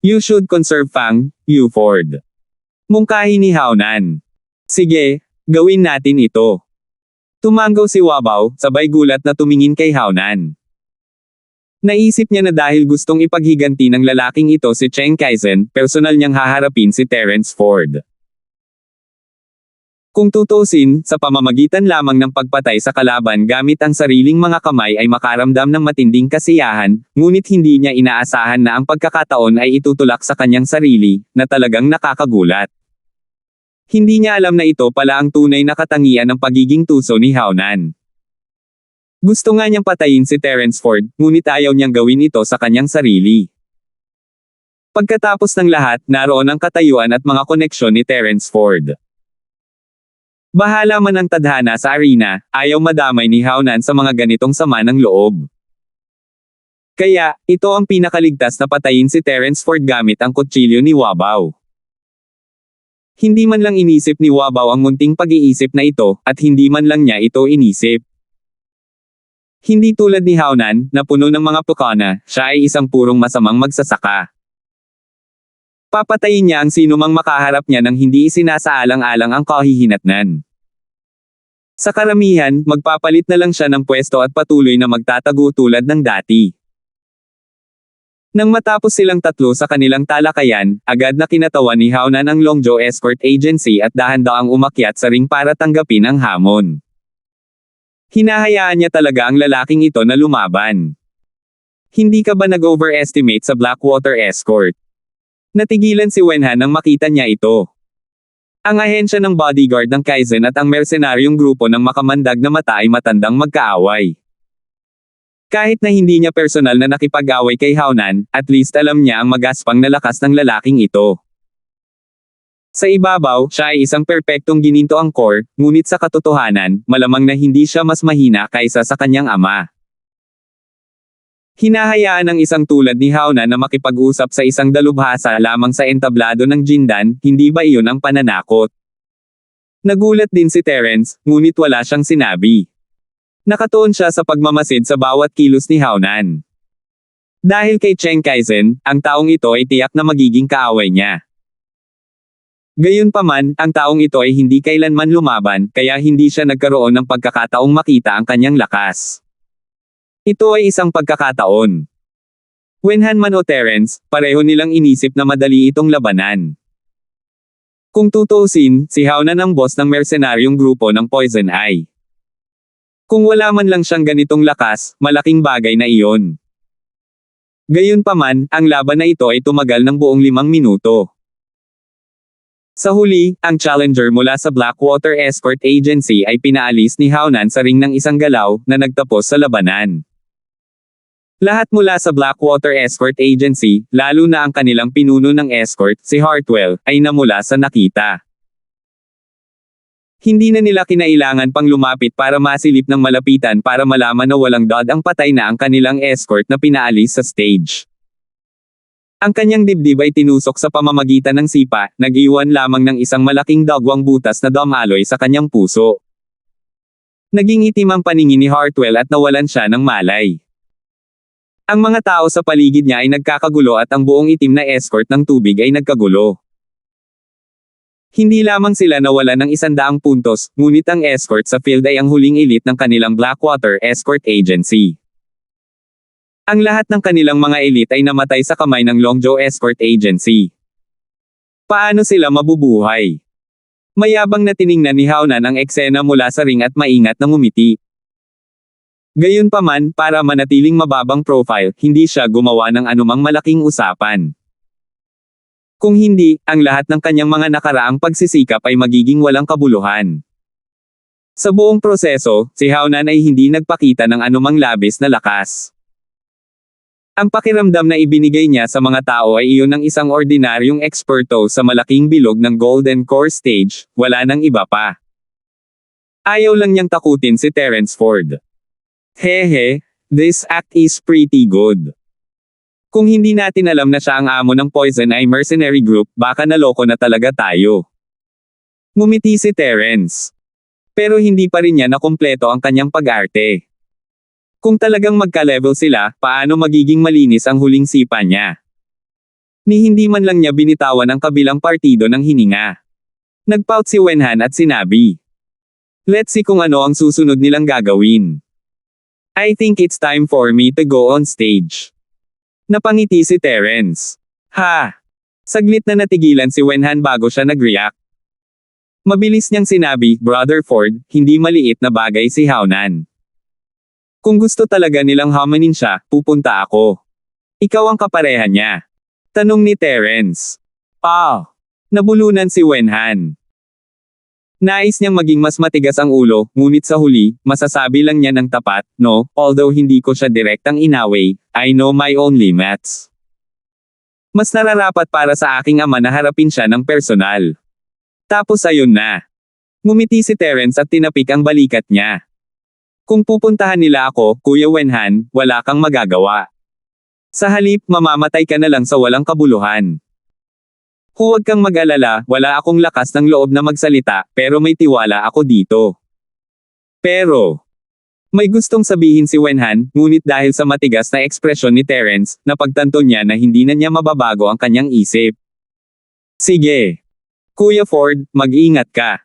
You should conserve Fang, you Ford. Mungkahi ni Haunan. Sige, gawin natin ito. Tumangaw si Wabaw, sabay gulat na tumingin kay Haonan. Naisip niya na dahil gustong ipaghiganti ng lalaking ito si Cheng Kaizen, personal niyang haharapin si Terence Ford. Kung tutusin, sa pamamagitan lamang ng pagpatay sa kalaban gamit ang sariling mga kamay ay makaramdam ng matinding kasiyahan, ngunit hindi niya inaasahan na ang pagkakataon ay itutulak sa kanyang sarili, na talagang nakakagulat. Hindi niya alam na ito pala ang tunay na katangian ng pagiging tuso ni Haonan. Gusto nga niyang patayin si Terence Ford, ngunit ayaw niyang gawin ito sa kanyang sarili. Pagkatapos ng lahat, naroon ang katayuan at mga koneksyon ni Terence Ford. Bahala man ang tadhana sa arena, ayaw madamay ni Haonan sa mga ganitong sama ng loob. Kaya, ito ang pinakaligtas na patayin si Terence Ford gamit ang kutsilyo ni Wabaw. Hindi man lang inisip ni Wabaw ang munting pag-iisip na ito, at hindi man lang niya ito inisip. Hindi tulad ni Haonan, na puno ng mga pukana, siya ay isang purong masamang magsasaka. Papatayin niya ang sinumang makaharap niya nang hindi isinasaalang-alang ang kahihinatnan. Sa karamihan, magpapalit na lang siya ng pwesto at patuloy na magtatago tulad ng dati. Nang matapos silang tatlo sa kanilang talakayan, agad na kinatawan ni Haonan ang Longzhou Escort Agency at dahan-daang umakyat sa ring para tanggapin ang hamon. Hinahayaan niya talaga ang lalaking ito na lumaban. Hindi ka ba nag-overestimate sa Blackwater Escort? Natigilan si Wenhan nang makita niya ito. Ang ahensya ng bodyguard ng Kaizen at ang mercenaryong grupo ng makamandag na mata ay matandang magkaaway. Kahit na hindi niya personal na nakipag-away kay Haonan, at least alam niya ang magaspang na lakas ng lalaking ito. Sa ibabaw, siya ay isang perpektong gininto angkor, ngunit sa katotohanan, malamang na hindi siya mas mahina kaysa sa kanyang ama. Hinahayaan ng isang tulad ni Haonan na makipag-usap sa isang dalubhasa lamang sa entablado ng Jindan, hindi ba iyon ang pananakot? Nagulat din si Terence, ngunit wala siyang sinabi. Nakatuon siya sa pagmamasid sa bawat kilos ni Haonan. Dahil kay Cheng Kaizen, ang taong ito ay tiyak na magiging kaaway niya. Gayunpaman, ang taong ito ay hindi kailanman lumaban, kaya hindi siya nagkaroon ng pagkakataong makita ang kanyang lakas. Ito ay isang pagkakataon. Wenhan man o Terence, pareho nilang inisip na madali itong labanan. Kung tutuusin, si Haonan ang boss ng mercenaryong grupo ng Poison Eye. Kung wala man lang siyang ganitong lakas, malaking bagay na iyon. Gayunpaman, ang laban na ito ay tumagal ng buong 5 minuto. Sa huli, ang challenger mula sa Blackwater Escort Agency ay pinaalis ni Haonan sa ring ng isang galaw na nagtapos sa labanan. Lahat mula sa Blackwater Escort Agency, lalo na ang kanilang pinuno ng escort, si Hartwell, ay namula sa nakita. Hindi na nila kinailangan pang lumapit para masilip ng malapitan para malaman na walang dod ang patay na ang kanilang escort na pinaalis sa stage. Ang kanyang dibdib ay tinusok sa pamamagitan ng sipa, nag-iwan lamang ng isang malaking dagwang butas na dumaloy sa kanyang puso. Naging itim ang paningin ni Hartwell at nawalan siya ng malay. Ang mga tao sa paligid niya ay nagkakagulo at ang buong itim na escort ng tubig ay nagkagulo. Hindi lamang sila nawalan ng 100 puntos, ngunit ang escort sa field ay ang huling elite ng kanilang Blackwater Escort Agency. Ang lahat ng kanilang mga elite ay namatay sa kamay ng Longzhou Escort Agency. Paano sila mabubuhay? Mayabang na tiningnan ni Haonan ang eksena mula sa ring at maingat na ngumiti. Gayunpaman, para manatiling mababang profile, hindi siya gumawa ng anumang malaking usapan. Kung hindi, ang lahat ng kanyang mga nakaraang pagsisikap ay magiging walang kabuluhan. Sa buong proseso, si Haonan ay hindi nagpakita ng anumang labis na lakas. Ang pakiramdam na ibinigay niya sa mga tao ay iyon ng isang ordinaryong eksperto sa malaking bilog ng Golden Core Stage, wala nang iba pa. Ayaw lang niyang takutin si Terence Ford. Hehe, this act is pretty good. Kung hindi natin alam na siya ang amo ng Poison Eye Mercenary Group, baka naloko na talaga tayo. Ngumiti si Terence. Pero hindi pa rin niya nakumpleto ang kanyang pag-arte. Kung talagang magka-level sila, paano magiging malinis ang huling sipa niya? Ni hindi man lang niya binitawan ang kabilang partido ng hininga. Nagpout si Wenhan at sinabi. Let's see kung ano ang susunod nilang gagawin. I think it's time for me to go on stage. Napangiti si Terence. Ha! Saglit na natigilan si Wenhan bago siya nag-react. Mabilis niyang sinabi, Brother Ford, hindi maliit na bagay si Hao-nan. Kung gusto talaga nilang hamanin siya, pupunta ako. Ikaw ang kapareha niya. Tanong ni Terence. Nabulunan si Wenhan. Nais niyang maging mas matigas ang ulo, ngunit sa huli, masasabi lang niya ng tapat, no, although hindi ko siya direktang inaway, I know my own limits. Mas nararapat para sa aking ama na harapin siya ng personal. Tapos ayun na. Ngumiti si Terence at tinapik ang balikat niya. Kung pupuntahan nila ako, Kuya Wenhan, wala kang magagawa. Sa halip, mamamatay ka na lang sa walang kabuluhan. Huwag kang mag-alala, wala akong lakas ng loob na magsalita, pero may tiwala ako dito. Pero, may gustong sabihin si Wenhan, ngunit dahil sa matigas na ekspresyon ni Terence, napagtanto niya na hindi na niya mababago ang kanyang isip. Sige. Kuya Ford, mag-ingat ka.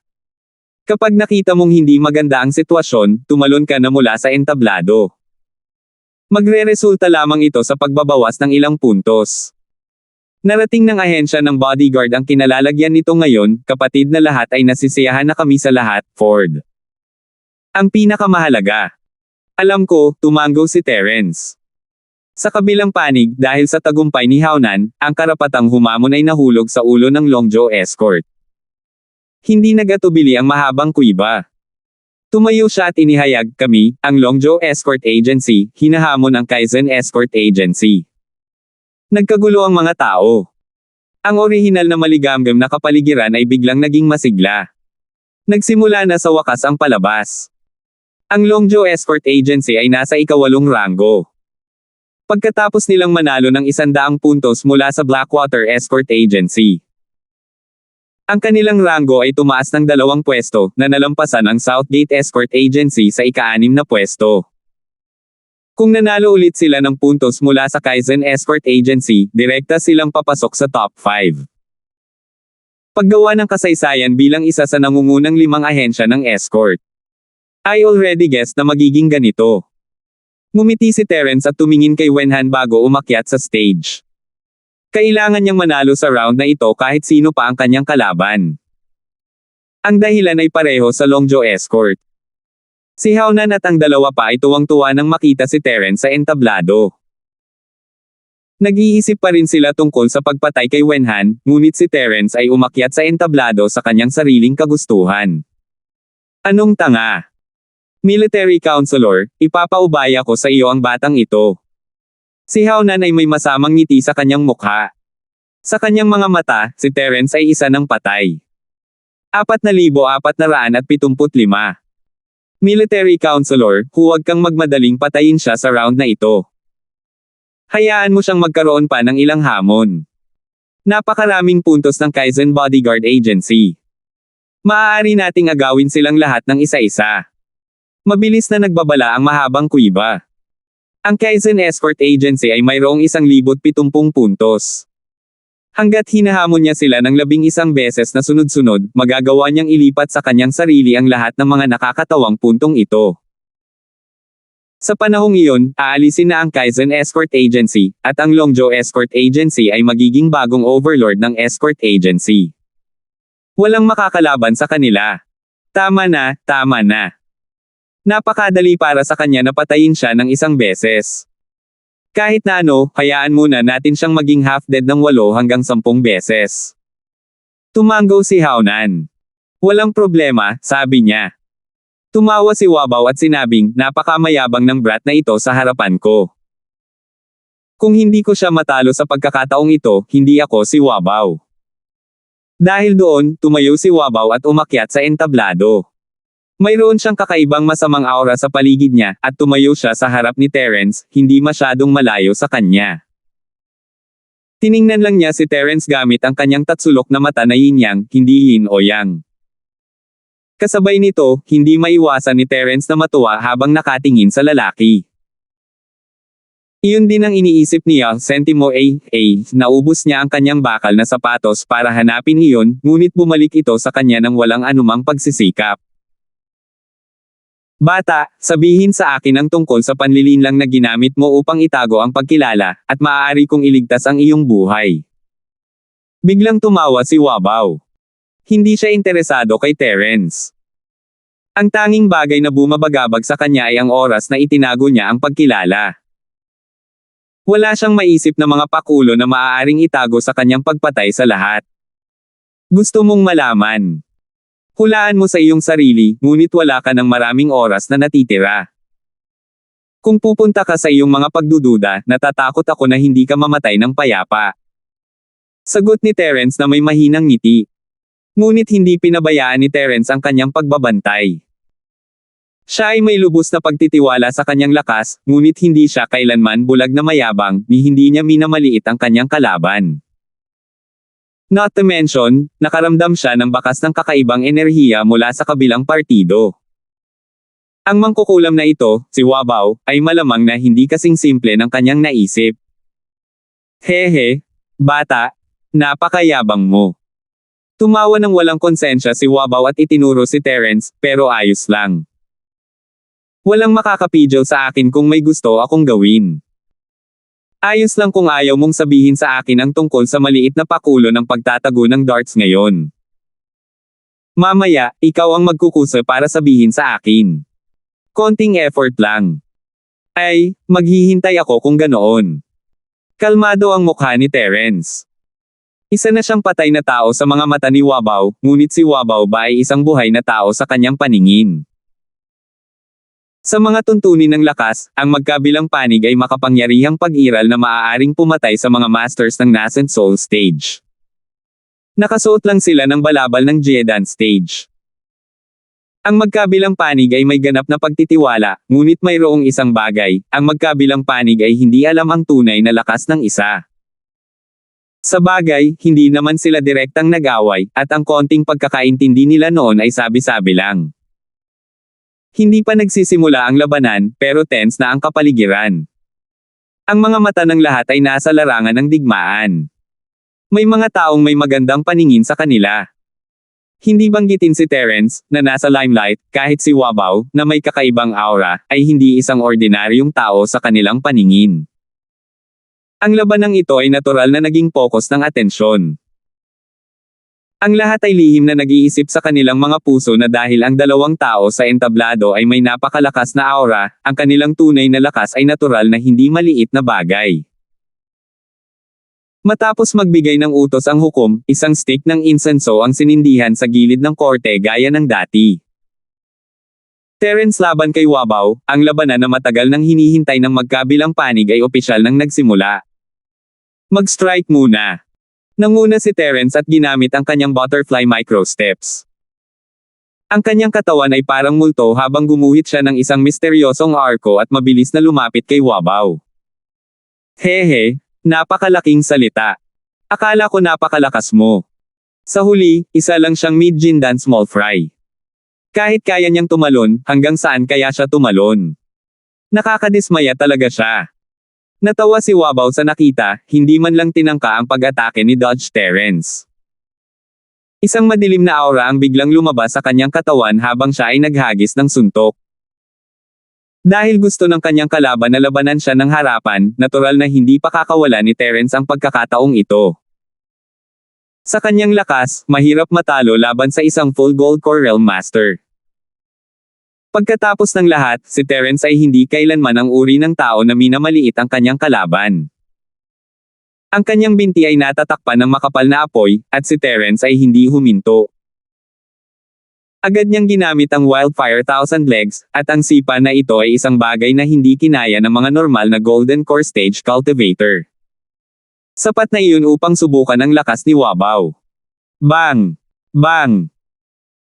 Kapag nakita mong hindi maganda ang sitwasyon, tumalon ka na mula sa entablado. Magre-resulta lamang ito sa pagbabawas ng ilang puntos. Narating ng ahensya ng bodyguard ang kinalalagyan nito ngayon, kapatid na lahat ay nasisiyahan na kami sa lahat, Ford. Ang pinakamahalaga. Alam ko, tumango si Terence. Sa kabilang panig, dahil sa tagumpay ni Hao-nan, ang karapatang humamon ay nahulog sa ulo ng Longzhou Escort. Hindi nagatubili ang mahabang kuiba. Tumayo siya at inihayag, kami, ang Longzhou Escort Agency, hinahamon ang Kaizen Escort Agency. Nagkagulo ang mga tao. Ang orihinal na maligamgam na kapaligiran ay biglang naging masigla. Nagsimula na sa wakas ang palabas. Ang Longzhou Escort Agency ay nasa ikawalong ranggo. Pagkatapos nilang manalo ng 100 puntos mula sa Blackwater Escort Agency. Ang kanilang ranggo ay tumaas ng 2 pwesto, na nalampasan ang Southgate Escort Agency sa ika-6 na pwesto. Kung nanalo ulit sila ng puntos mula sa Kaizen Escort Agency, direkta silang papasok sa top 5. Paggawa ng kasaysayan bilang isa sa nangungunang 5 ahensya ng escort. I already guessed na magiging ganito. Ngumiti si Terence at tumingin kay Wenhan bago umakyat sa stage. Kailangan niyang manalo sa round na ito kahit sino pa ang kanyang kalaban. Ang dahilan ay pareho sa Longzhou Escort. Si Hao-nan at ang dalawa pa ay tuwang-tuwa nang makita si Terence sa entablado. Nag-iisip pa rin sila tungkol sa pagpatay kay Wenhan, ngunit si Terence ay umakyat sa entablado sa kanyang sariling kagustuhan. Anong tanga? Military Counselor, ipapaubaya ko sa iyo ang batang ito. Si Hao-nan ay may masamang ngiti sa kanyang mukha. Sa kanyang mga mata, si Terence ay isa ng patay. 4,475. Military Counselor, huwag kang magmadaling patayin siya sa round na ito. Hayaan mo siyang magkaroon pa ng ilang hamon. Napakaraming puntos ng Kaizen Bodyguard Agency. Maaari nating agawin silang lahat ng isa-isa. Mabilis na nagbabala ang mahabang kuiba. Ang Kaizen Escort Agency ay mayroong 1,070 puntos. Hanggat hinahamon niya sila ng 11 beses na sunod-sunod, magagawa niyang ilipat sa kanyang sarili ang lahat ng mga nakakatawang puntong ito. Sa panahong iyon, aalisin na ang Kaizen Escort Agency, at ang Longzhou Escort Agency ay magiging bagong overlord ng Escort Agency. Walang makakalaban sa kanila. Tama na, tama na. Napakadali para sa kanya na patayin siya ng 1 beses. Kahit na ano, hayaan muna natin siyang maging half-dead ng 8 hanggang 10 beses. Tumango si Hao-nan. Walang problema, sabi niya. Tumawa si Wabaw at sinabing, napakamayabang ng brat na ito sa harapan ko. Kung hindi ko siya matalo sa pagkakataong ito, hindi ako si Wabaw. Dahil doon, tumayo si Wabaw at umakyat sa entablado. Mayroon siyang kakaibang masamang aura sa paligid niya, at tumayo siya sa harap ni Terence, hindi masyadong malayo sa kanya. Tiningnan lang niya si Terence gamit ang kanyang tatsulok na mata na yin-yang, hindi yin o yang. Kasabay nito, hindi maiwasan ni Terence na matuwa habang nakatingin sa lalaki. Iyon din ang iniisip niya, sentimo naubos niya ang kanyang bakal na sapatos para hanapin iyon, ngunit bumalik ito sa kanya nang walang anumang pagsisikap. Bata, sabihin sa akin ang tungkol sa panlilinlang na ginamit mo upang itago ang pagkilala, at maaari kong iligtas ang iyong buhay. Biglang tumawa si Wabaw. Hindi siya interesado kay Terence. Ang tanging bagay na bumabagabag sa kanya ay ang oras na itinago niya ang pagkilala. Wala siyang maisip na mga pakulo na maaaring itago sa kanyang pagpatay sa lahat. Gusto mong malaman. Hulaan mo sa iyong sarili, ngunit wala ka ng maraming oras na natitira. Kung pupunta ka sa iyong mga pagdududa, natatakot ako na hindi ka mamatay ng payapa. Sagot ni Terence na may mahinang ngiti. Ngunit hindi pinabayaan ni Terence ang kanyang pagbabantay. Siya ay may lubos na pagtitiwala sa kanyang lakas, ngunit hindi siya kailanman bulag na mayabang, ni hindi niya minamaliit ang kanyang kalaban. Not to mention, nakaramdam siya ng bakas ng kakaibang enerhiya mula sa kabilang partido. Ang mangkukulam na ito, si Wabaw, ay malamang na hindi kasing simple ng kanyang naisip. Hehe, bata, napakayabang mo. Tumawa ng walang konsensya si Wabaw at itinuro si Terence, pero ayos lang. Walang makakapidyo sa akin kung may gusto akong gawin. Ayos lang kung ayaw mong sabihin sa akin ang tungkol sa maliit na pakulo ng pagtatago ng darts ngayon. Mamaya, ikaw ang magkukusa para sabihin sa akin. Konting effort lang. Ay, maghihintay ako kung ganoon. Kalmado ang mukha ni Terence. Isa na siyang patay na tao sa mga mata ni Wabaw, ngunit si Wabaw ba ay isang buhay na tao sa kanyang paningin. Sa mga tuntunin ng lakas, ang magkabilang panig ay makapangyarihang pag-iral na maaaring pumatay sa mga masters ng nascent soul stage. Nakasuot lang sila ng balabal ng Jedan stage. Ang magkabilang panig ay may ganap na pagtitiwala, ngunit mayroong isang bagay, ang magkabilang panig ay hindi alam ang tunay na lakas ng isa. Sa bagay, hindi naman sila direktang nag-away, at ang konting pagkakaintindi nila noon ay sabi-sabi lang. Hindi pa nagsisimula ang labanan, pero tense na ang kapaligiran. Ang mga mata ng lahat ay nasa larangan ng digmaan. May mga taong may magandang paningin sa kanila. Hindi banggitin si Terence, na nasa limelight, kahit si Wabaw, na may kakaibang aura, ay hindi isang ordinaryong tao sa kanilang paningin. Ang labanang ito ay natural na naging focus ng atensyon. Ang lahat ay lihim na nag-iisip sa kanilang mga puso na dahil ang dalawang tao sa entablado ay may napakalakas na aura, ang kanilang tunay na lakas ay natural na hindi maliit na bagay. Matapos magbigay ng utos ang hukom, isang stick ng insenso ang sinindihan sa gilid ng korte gaya ng dati. Terence laban kay Wabaw, ang labanan na matagal nang hinihintay ng magkabilang panig ay opisyal nang nagsimula. Mag-strike muna. Nanguna si Terence at ginamit ang kanyang butterfly microsteps. Ang kanyang katawan ay parang multo habang gumuhit siya ng isang misteryosong arko at mabilis na lumapit kay Wabaw. Hehe, napakalaking salita. Akala ko napakalakas mo. Sa huli, isa lang siyang mid-Jindan small fry. Kahit kaya niyang tumalon, hanggang saan kaya siya tumalon? Nakakadismaya talaga siya. Natawa si Wabaw sa nakita, hindi man lang tinangka ang pag-atake ni Dodge Terence. Isang madilim na aura ang biglang lumabas sa kanyang katawan habang siya ay naghagis ng suntok. Dahil gusto ng kanyang kalaban na labanan siya ng harapan, natural na hindi pakakawala ni Terence ang pagkakataong ito. Sa kanyang lakas, mahirap matalo laban sa isang full gold core realm master. Pagkatapos ng lahat, si Terence ay hindi kailanman ang uri ng tao na minamaliit ang kanyang kalaban. Ang kanyang binti ay natatakpan ng makapal na apoy, at si Terence ay hindi huminto. Agad niyang ginamit ang Wildfire Thousand Legs, at ang sipa na ito ay isang bagay na hindi kinaya ng mga normal na Golden Core Stage Cultivator. Sapat na iyon upang subukan ang lakas ni Wabaw. Bang! Bang!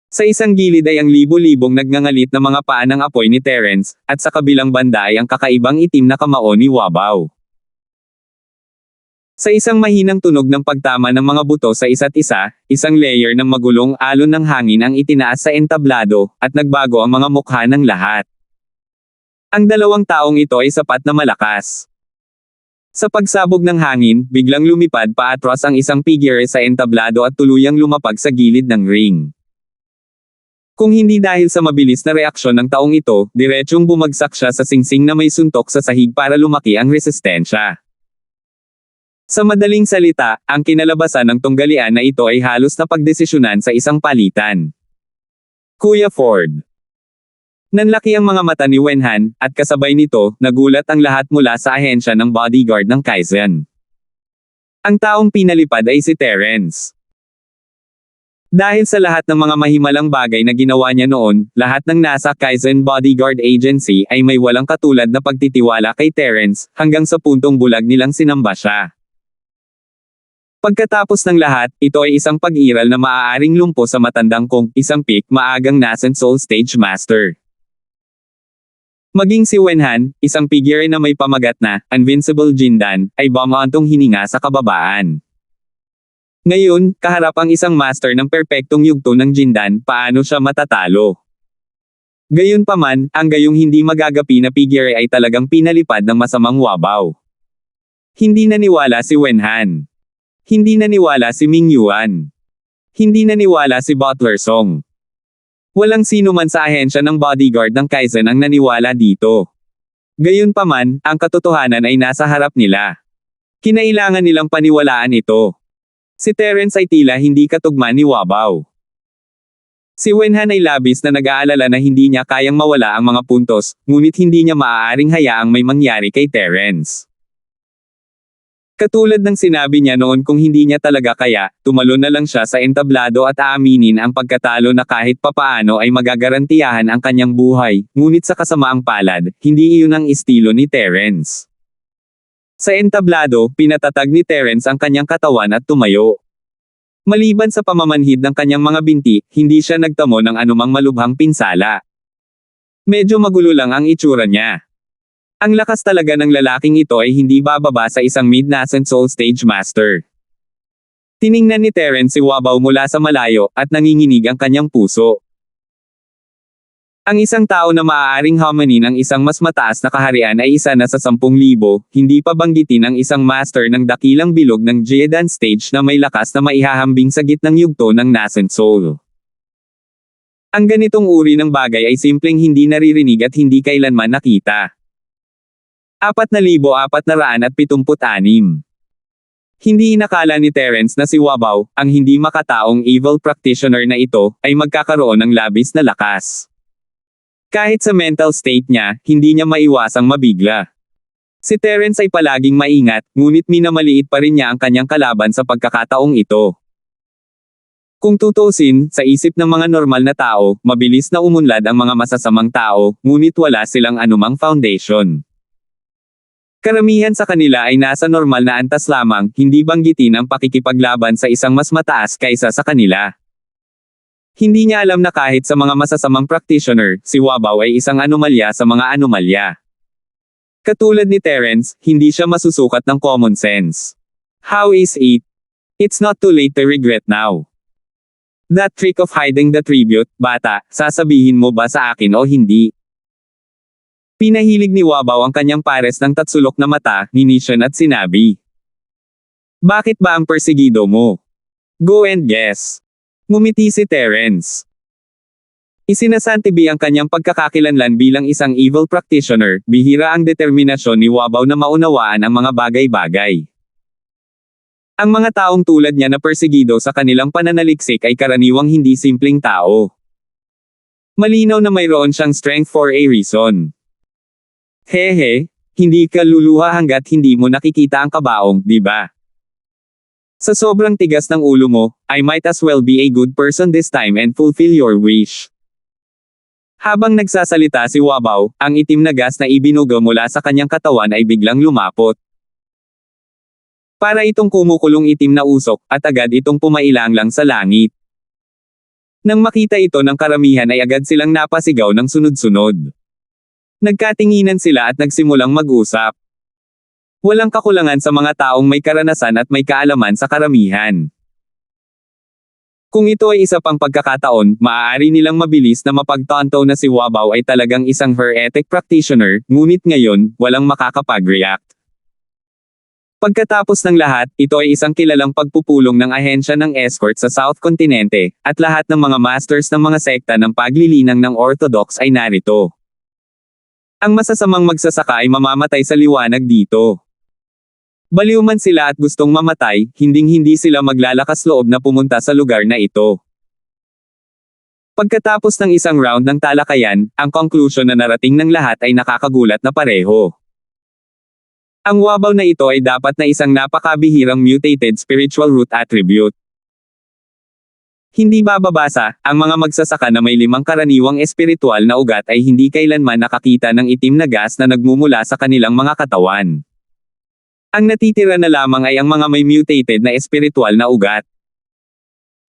Sa isang gilid ay ang libo-libong nagngangalit na mga paa ng apoy ni Terence, at sa kabilang banda ay ang kakaibang itim na kamao ni Wabaw. Sa isang mahinang tunog ng pagtama ng mga buto sa isa't isa, isang layer ng magulong alon ng hangin ang itinaas sa entablado, at nagbago ang mga mukha ng lahat. Ang dalawang taong ito ay sapat na malakas. Sa pagsabog ng hangin, biglang lumipad paatras ang isang figure sa entablado at tuluyang lumapag sa gilid ng ring. Kung hindi dahil sa mabilis na reaksyon ng taong ito, diretsyong bumagsak siya sa singsing na may suntok sa sahig para lumaki ang resistensya. Sa madaling salita, ang kinalabasan ng tunggalian na ito ay halos napagdesisyonan sa isang palitan. Kuya Ford. Nanlaki ang mga mata ni Wenhan, at kasabay nito, nagulat ang lahat mula sa ahensya ng bodyguard ng Kaizen. Ang taong pinalipad ay si Terence. Dahil sa lahat ng mga mahimalang bagay na ginawa niya noon, lahat ng nasa Kaizen Bodyguard Agency ay may walang katulad na pagtitiwala kay Terence, hanggang sa puntong bulag nilang sinamba siya. Pagkatapos ng lahat, ito ay isang pag-iral na maaaring lumpo sa matandang kong isang peak maagang nascent soul stage master. Maging si Wenhan, isang figure na may pamagat na Invincible Jindan, ay bumantong hininga sa kababaan. Ngayon, kaharap ang isang master ng perpektong yugto ng Jindan, paano siya matatalo? Gayunpaman, ang gayong hindi magagapi na figure ay talagang pinalipad ng masamang wabaw. Hindi naniwala si Wenhan. Hindi naniwala si Ming Yuan. Hindi naniwala si Butler Song. Walang sino man sa ahensya ng bodyguard ng Kaizen ang naniwala dito. Gayunpaman, ang katotohanan ay nasa harap nila. Kinailangan nilang paniwalaan ito. Si Terence ay tila hindi katugma ni Wabaw. Si Wenhan ay labis na nag-aalala na hindi niya kayang mawala ang mga puntos, ngunit hindi niya maaaring hayaang may mangyari kay Terence. Katulad ng sinabi niya noon, kung hindi niya talaga kaya, tumalon na lang siya sa entablado at aaminin ang pagkatalo na kahit papaano ay magagarantiyahan ang kanyang buhay, ngunit sa kasamaang palad, hindi iyon ang estilo ni Terence. Sa entablado, pinatatag ni Terence ang kanyang katawan at tumayo. Maliban sa pamamanhid ng kanyang mga binti, hindi siya nagtamo ng anumang malubhang pinsala. Medyo magulo lang ang itsura niya. Ang lakas talaga ng lalaking ito ay hindi bababa sa isang mid-nascent soul stage master. Tiningnan ni Terence si Wabaw mula sa malayo, at nanginginig ang kanyang puso. Ang isang tao na maaaring hamanin ng isang mas mataas na kaharian ay isa na sa 10,000, hindi pa banggitin ang isang master ng dakilang bilog ng Jeodan stage na may lakas na maihahambing sa gitnang yugto ng nascent soul. Ang ganitong uri ng bagay ay simpleng hindi naririnig at hindi kailanman nakita. 4,476. Hindi inakala ni Terence na si Wabaw, ang hindi makataong evil practitioner na ito, ay magkakaroon ng labis na lakas. Kahit sa mental state niya, hindi niya maiwasang mabigla. Si Terence ay palaging maingat, ngunit minamaliit pa rin niya ang kanyang kalaban sa pagkakataong ito. Kung tutusin, sa isip ng mga normal na tao, mabilis na umunlad ang mga masasamang tao, ngunit wala silang anumang foundation. Karamihan sa kanila ay nasa normal na antas lamang, hindi banggitin ang pakikipaglaban sa isang mas mataas kaysa sa kanila. Hindi niya alam na kahit sa mga masasamang practitioner, si Wabaw ay isang anomalya sa mga anomalya. Katulad ni Terence, hindi siya masusukat ng common sense. How is it? It's not too late to regret now. That trick of hiding the tribute, bata, sasabihin mo ba sa akin o hindi? Pinahilig ni Wabaw ang kanyang pares ng tatsulok na mata, hinisyon at sinabi. Bakit ba ang persegido mo? Go and guess. Ngumiti si Terence. Isinasantibi ang kanyang pagkakakilanlan bilang isang evil practitioner, bihira ang determinasyon ni Wabaw na maunawaan ang mga bagay-bagay. Ang mga taong tulad niya na persegido sa kanilang pananaliksik ay karaniwang hindi simpleng tao. Malinaw na mayroon siyang strength for a reason. Hehe, hindi ka luluha hanggat hindi mo nakikita ang kabaong, di ba? Sa sobrang tigas ng ulo mo, I might as well be a good person this time and fulfill your wish. Habang nagsasalita si Wabaw, ang itim na gas na ibinuga mula sa kanyang katawan ay biglang lumapot. Para itong kumukulong itim na usok, at agad itong pumailanglang sa langit. Nang makita ito ng karamihan ay agad silang napasigaw ng sunod-sunod. Nagkatinginan sila at nagsimulang mag-usap. Walang kakulangan sa mga taong may karanasan at may kaalaman sa karamihan. Kung ito ay isa pang pagkakataon, maaari nilang mabilis na mapagtanto na si Wabaw ay talagang isang heretic practitioner, ngunit ngayon, walang makakapag-react. Pagkatapos ng lahat, ito ay isang kilalang pagpupulong ng ahensya ng escort sa South Continente, at lahat ng mga masters ng mga sekta ng paglilinang ng Orthodox ay narito. Ang masasamang magsasaka ay mamamatay sa liwanag dito. Baliw man sila at gustong mamatay, hinding-hindi sila maglalakas loob na pumunta sa lugar na ito. Pagkatapos ng isang round ng talakayan, ang conclusion na narating ng lahat ay nakakagulat na pareho. Ang wabaw na ito ay dapat na isang napakabihirang mutated spiritual root attribute. Hindi bababasa, ang mga magsasaka na may 5 karaniwang espiritual na ugat ay hindi kailanman nakakita ng itim na gas na nagmumula sa kanilang mga katawan. Ang natitira na lamang ay ang mga may mutated na espiritual na ugat.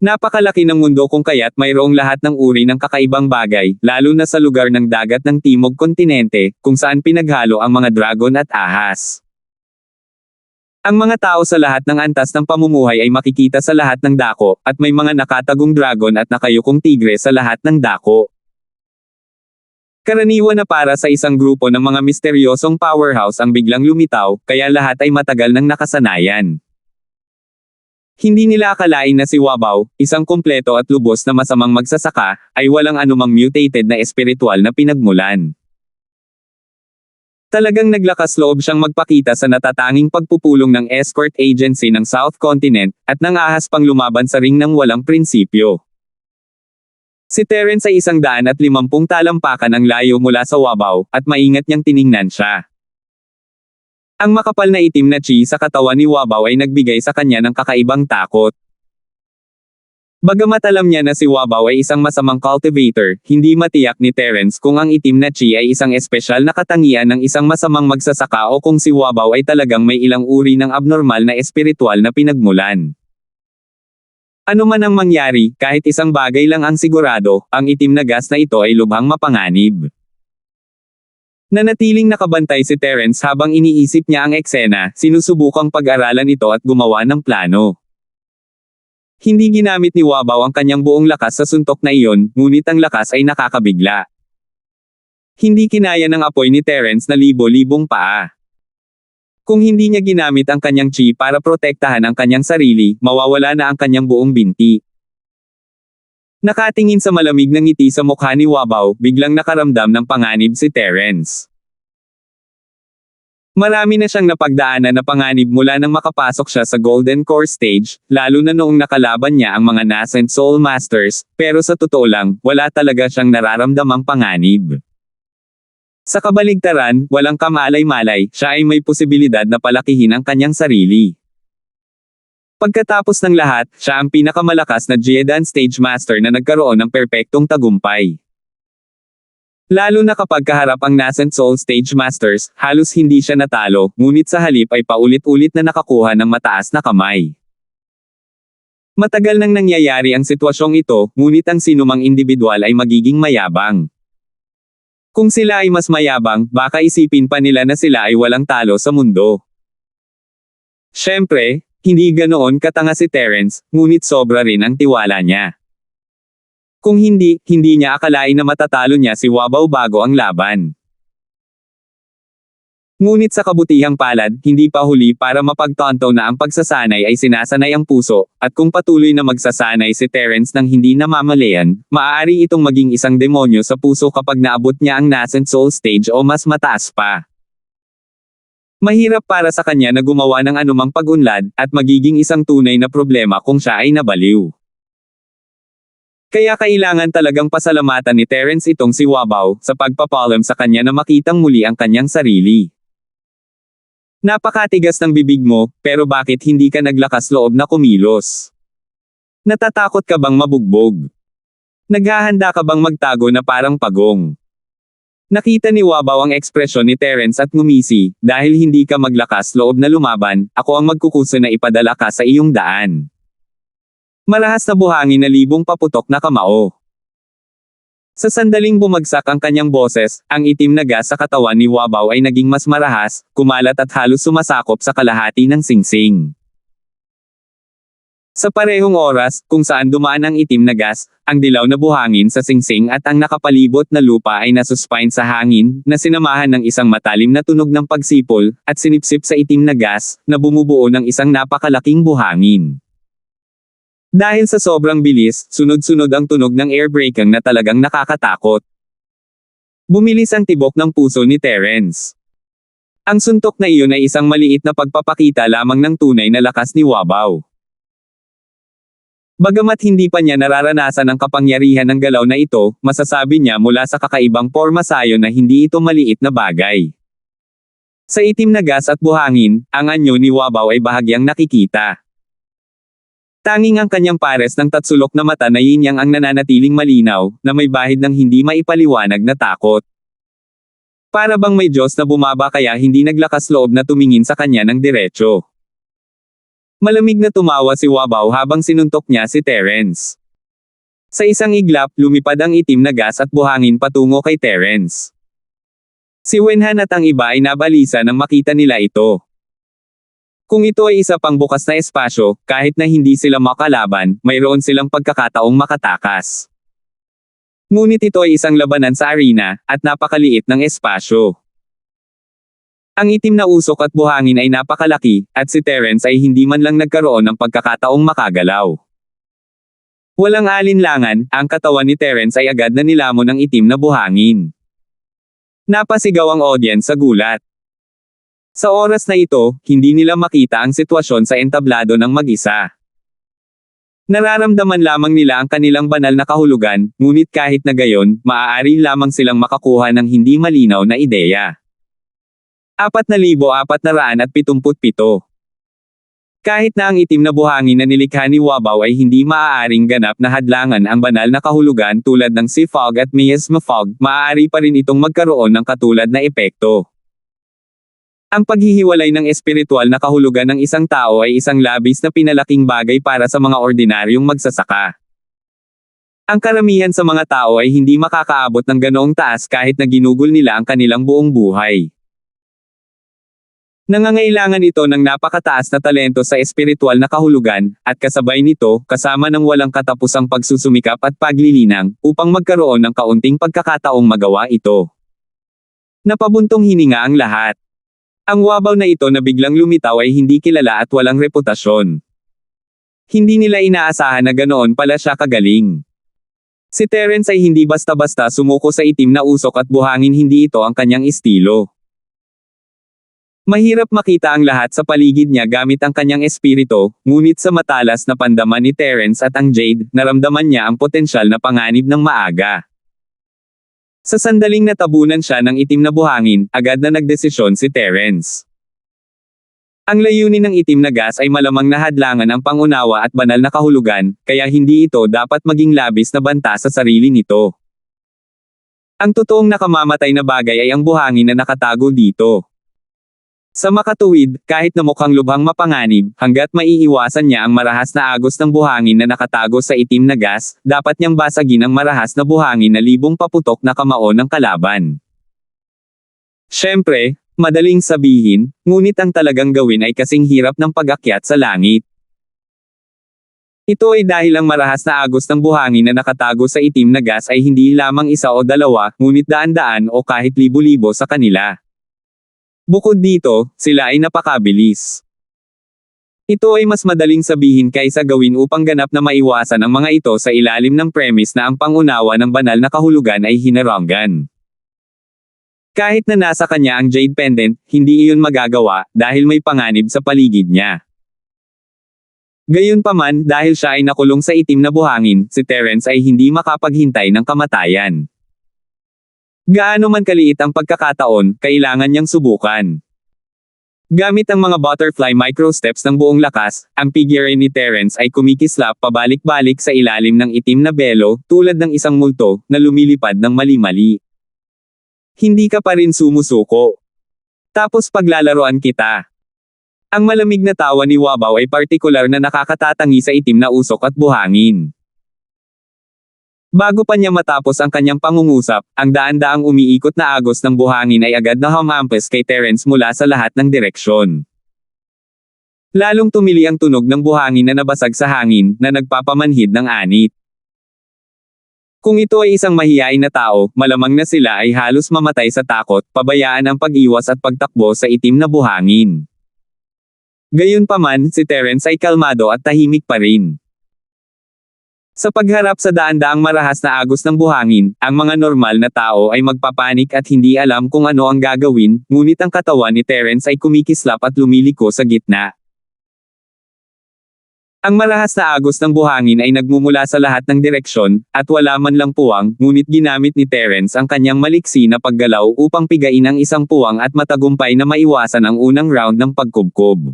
Napakalaki ng mundo kung kaya't mayroong lahat ng uri ng kakaibang bagay, lalo na sa lugar ng dagat ng Timog Kontinente, kung saan pinaghalo ang mga dragon at ahas. Ang mga tao sa lahat ng antas ng pamumuhay ay makikita sa lahat ng dako, at may mga nakatagong dragon at nakayukong tigre sa lahat ng dako. Karaniwan na para sa isang grupo ng mga misteryosong powerhouse ang biglang lumitaw, kaya lahat ay matagal nang nakasanayan. Hindi nila akalain na si Wabaw, isang kumpleto at lubos na masamang magsasaka, ay walang anumang mutated na espiritual na pinagmulan. Talagang naglakas loob siyang magpakita sa natatanging pagpupulong ng escort agency ng South Continent, at nang ahas pang lumaban sa ring ng walang prinsipyo. Si Terence ay 150 talampakan ang layo mula sa Wabaw, at maingat niyang tiningnan siya. Ang makapal na itim na chi sa katawan ni Wabaw ay nagbigay sa kanya ng kakaibang takot. Bagamat alam niya na si Wabaw ay isang masamang cultivator, hindi matiyak ni Terence kung ang itim na chi ay isang espesyal na katangian ng isang masamang magsasaka o kung si Wabaw ay talagang may ilang uri ng abnormal na espiritual na pinagmulan. Ano man ang mangyari, kahit isang bagay lang ang sigurado, ang itim na gas na ito ay lubhang mapanganib. Nanatiling nakabantay si Terence habang iniisip niya ang eksena, sinusubukang pag-aralan ito at gumawa ng plano. Hindi ginamit ni Wabaw ang kanyang buong lakas sa suntok na iyon, ngunit ang lakas ay nakakabigla. Hindi kinaya ng apoy ni Terence na libo-libong paa. Kung hindi niya ginamit ang kanyang chi para protektahan ang kanyang sarili, mawawala na ang kanyang buong binti. Nakatingin sa malamig na ngiti sa mukha ni Wabaw, biglang nakaramdam ng panganib si Terence. Marami na siyang napagdaanan na panganib mula nang makapasok siya sa Golden Core Stage, lalo na noong nakalaban niya ang mga nascent Soul Masters, pero sa totoo lang, wala talaga siyang nararamdamang panganib. Sa kabaligtaran, walang kamalay-malay, siya ay may posibilidad na palakihin ang kanyang sarili. Pagkatapos ng lahat, siya ang pinakamalakas na Jeodan Stage Master na nagkaroon ng perpektong tagumpay. Lalo na kapag kaharap ang nascent Soul Stage Masters, halos hindi siya natalo, ngunit sa halip ay paulit-ulit na nakakuha ng mataas na kamay. Matagal nang nangyayari ang sitwasyong ito, ngunit ang sinumang individual ay magiging mayabang. Kung sila ay mas mayabang, baka isipin pa nila na sila ay walang talo sa mundo. Siyempre, hindi ganoon katanga si Terence, ngunit sobra rin ang tiwala niya. Kung hindi niya akalain na matatalo niya si Wabaw bago ang laban. Ngunit sa kabutihang palad, hindi pa huli para mapagtanto na ang pagsasanay ay sinasanay ang puso, at kung patuloy na magsasanay si Terence ng hindi namamalayan, maaari itong maging isang demonyo sa puso kapag naabot niya ang nascent soul stage o mas mataas pa. Mahirap para sa kanya na gumawa ng anumang pag-unlad, at magiging isang tunay na problema kung siya ay nabaliw. Kaya kailangan talagang pasalamatan ni Terence itong si Wabaw, sa pagpapalam sa kanya na makitang muli ang kanyang sarili. Napakatigas ng bibig mo, pero bakit hindi ka naglakas loob na kumilos? Natatakot ka bang mabugbog? Naghahanda ka bang magtago na parang pagong? Nakita ni Wabaw ang ekspresyon ni Terence at ngumisi, dahil hindi ka maglakas loob na lumaban, ako ang magkukusa na ipadala ka sa iyong daan. Marahas na buhangin na libong paputok na kamao. Sa sandaling bumagsak ang kanyang boses, ang itim na gas sa katawan ni Wabaw ay naging mas marahas, kumalat at halos sumasakop sa kalahati ng singsing. Sa parehong oras, kung saan dumaan ang itim na gas, ang dilaw na buhangin sa singsing at ang nakapalibot na lupa ay nasuspine sa hangin, na sinamahan ng isang matalim na tunog ng pagsipol, at sinipsip sa itim na gas, na bumubuo ng isang napakalaking buhangin. Dahil sa sobrang bilis, sunod-sunod ang tunog ng air braking na talagang nakakatakot. Bumilis ang tibok ng puso ni Terence. Ang suntok na iyon ay isang maliit na pagpapakita lamang ng tunay na lakas ni Wabaw. Bagamat hindi pa niya nararanasan ang kapangyarihan ng galaw na ito, masasabi niya mula sa kakaibang porma sayo na hindi ito maliit na bagay. Sa itim na gas at buhangin, ang anyo ni Wabaw ay bahagyang nakikita. Tanging ang kanyang pares ng tatsulok na mata na yin-yang ang nananatiling malinaw, na may bahid ng hindi maipaliwanag na takot. Para bang may Diyos na bumaba kaya hindi naglakas loob na tumingin sa kanya ng diretsyo. Malamig na tumawa si Wabaw habang sinuntok niya si Terence. Sa isang iglap, lumipad ang itim na gas at buhangin patungo kay Terence. Si Wenhan at ang iba ay nabalisa nang makita nila ito. Kung ito ay isa pang bukas na espasyo, kahit na hindi sila makalaban, mayroon silang pagkakataong makatakas. Ngunit ito ay isang labanan sa arena, at napakaliit ng espasyo. Ang itim na usok at buhangin ay napakalaki, at si Terence ay hindi man lang nagkaroon ng pagkakataong makagalaw. Walang alinlangan, ang katawan ni Terence ay agad na nilamon ng itim na buhangin. Napasigaw ang audience sa gulat. Sa oras na ito, hindi nila makita ang sitwasyon sa entablado ng mag-isa. Nararamdaman lamang nila ang kanilang banal na kahulugan, ngunit kahit na gayon, maaari lamang silang makakuha ng hindi malinaw na ideya. 4,477. Kahit na ang itim na buhangin na nilikha ni Wabaw ay hindi maaaring ganap na hadlangan ang banal na kahulugan tulad ng Sea Fog at Miasma Fog, maaari pa rin itong magkaroon ng katulad na epekto. Ang paghihiwalay ng espiritual na kahulugan ng isang tao ay isang labis na pinalaking bagay para sa mga ordinaryong magsasaka. Ang karamihan sa mga tao ay hindi makakaabot ng ganoong taas kahit na ginugol nila ang kanilang buong buhay. Nangangailangan ito ng napakataas na talento sa espiritual na kahulugan, at kasabay nito, kasama ng walang katapusang pagsusumikap at paglilinang, upang magkaroon ng kaunting pagkakataong magawa ito. Napabuntong hininga ang lahat. Ang Wabaw na ito na biglang lumitaw ay hindi kilala at walang reputasyon. Hindi nila inaasahan na ganoon pala siya kagaling. Si Terence ay hindi basta-basta sumuko sa itim na usok at buhangin, hindi ito ang kanyang estilo. Mahirap makita ang lahat sa paligid niya gamit ang kanyang espiritu, ngunit sa matalas na pandaman ni Terence at ang Jade, naramdaman niya ang potensyal na panganib ng maaga. Sa sandaling natabunan siya ng itim na buhangin, agad na nagdesisyon si Terence. Ang layunin ng itim na gas ay malamang na hadlangan ang pangunawa at banal na kahulugan, kaya hindi ito dapat maging labis na banta sa sarili nito. Ang totoong nakamamatay na bagay ay ang buhangin na nakatago dito. Sa makatuwid, kahit na mukhang lubhang mapanganib, hanggat maiiwasan niya ang marahas na agos ng buhangin na nakatago sa itim na gas, dapat niyang basagin ang marahas na buhangin na libong paputok na kamao ng kalaban. Siyempre, madaling sabihin, ngunit ang talagang gawin ay kasing hirap ng pag-akyat sa langit. Ito ay dahil ang marahas na agos ng buhangin na nakatago sa itim na gas ay hindi lamang isa o dalawa, ngunit daan-daan o kahit libo-libo sa kanila. Bukod dito, sila ay napakabilis. Ito ay mas madaling sabihin kaysa gawin upang ganap na maiwasan ang mga ito sa ilalim ng premise na ang pangunawa ng banal na kahulugan ay hinaranggan. Kahit na nasa kanya ang Jade Pendant, hindi iyon magagawa, dahil may panganib sa paligid niya. Gayunpaman, dahil siya ay nakulong sa itim na buhangin, si Terence ay hindi makapaghintay ng kamatayan. Gaano man kaliit ang pagkakataon, kailangan niyang subukan. Gamit ang mga butterfly microsteps ng buong lakas, ang figure ni Terence ay kumikislap pabalik-balik sa ilalim ng itim na belo, tulad ng isang multo, na lumilipad ng mali-mali. Hindi ka pa rin sumusuko. Tapos paglalaroan kita. Ang malamig na tawa ni Wabaw ay partikular na nakakatatangi sa itim na usok at buhangin. Bago pa niya matapos ang kanyang pangungusap, ang daan-daang umiikot na agos ng buhangin ay agad na humampas kay Terence mula sa lahat ng direksyon. Lalong tumili ang tunog ng buhangin na nabasag sa hangin, na nagpapamanhid ng anit. Kung ito ay isang mahiyain na tao, malamang na sila ay halos mamatay sa takot, pabayaan ang pag-iwas at pagtakbo sa itim na buhangin. Gayunpaman, si Terence ay kalmado at tahimik pa rin. Sa pagharap sa daan-daang marahas na agos ng buhangin, ang mga normal na tao ay magpapanik at hindi alam kung ano ang gagawin, ngunit ang katawan ni Terence ay kumikislap at lumiliko sa gitna. Ang marahas na agos ng buhangin ay nagmumula sa lahat ng direksyon, at wala man lang puwang, ngunit ginamit ni Terence ang kanyang maliksi na paggalaw upang pigain ang isang puwang at matagumpay na maiwasan ang unang round ng pagkubkob.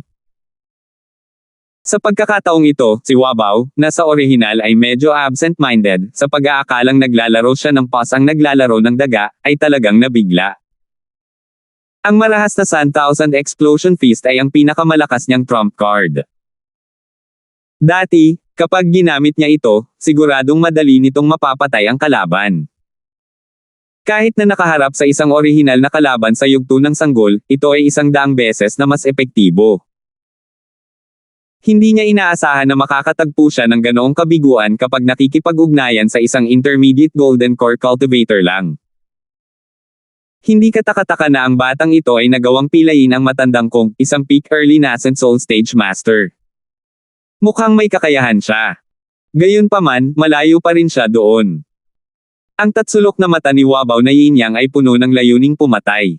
Sa pagkakataong ito, si Wabaw, na sa orihinal ay medyo absent-minded, sa pag-aakalang naglalaro siya ng pas ang naglalaro ng daga, ay talagang nabigla. Ang marahas na 1,000 Explosion Fist ay ang pinakamalakas niyang trump card. Dati, kapag ginamit niya ito, siguradong madali nitong mapapatay ang kalaban. Kahit na nakaharap sa isang orihinal na kalaban sa yugto ng sanggol, ito ay 100 beses na mas epektibo. Hindi niya inaasahan na makakatagpo siya ng ganoong kabiguan kapag nakikipag-ugnayan sa isang intermediate golden core cultivator lang. Hindi katakataka na ang batang ito ay nagawang pilayin ang matandang Kong, isang peak early nascent soul stage master. Mukhang may kakayahan siya. Gayunpaman, malayo pa rin siya doon. Ang tatsulok na mata ni Wabaw na Yin Yang ay puno ng layuning pumatay.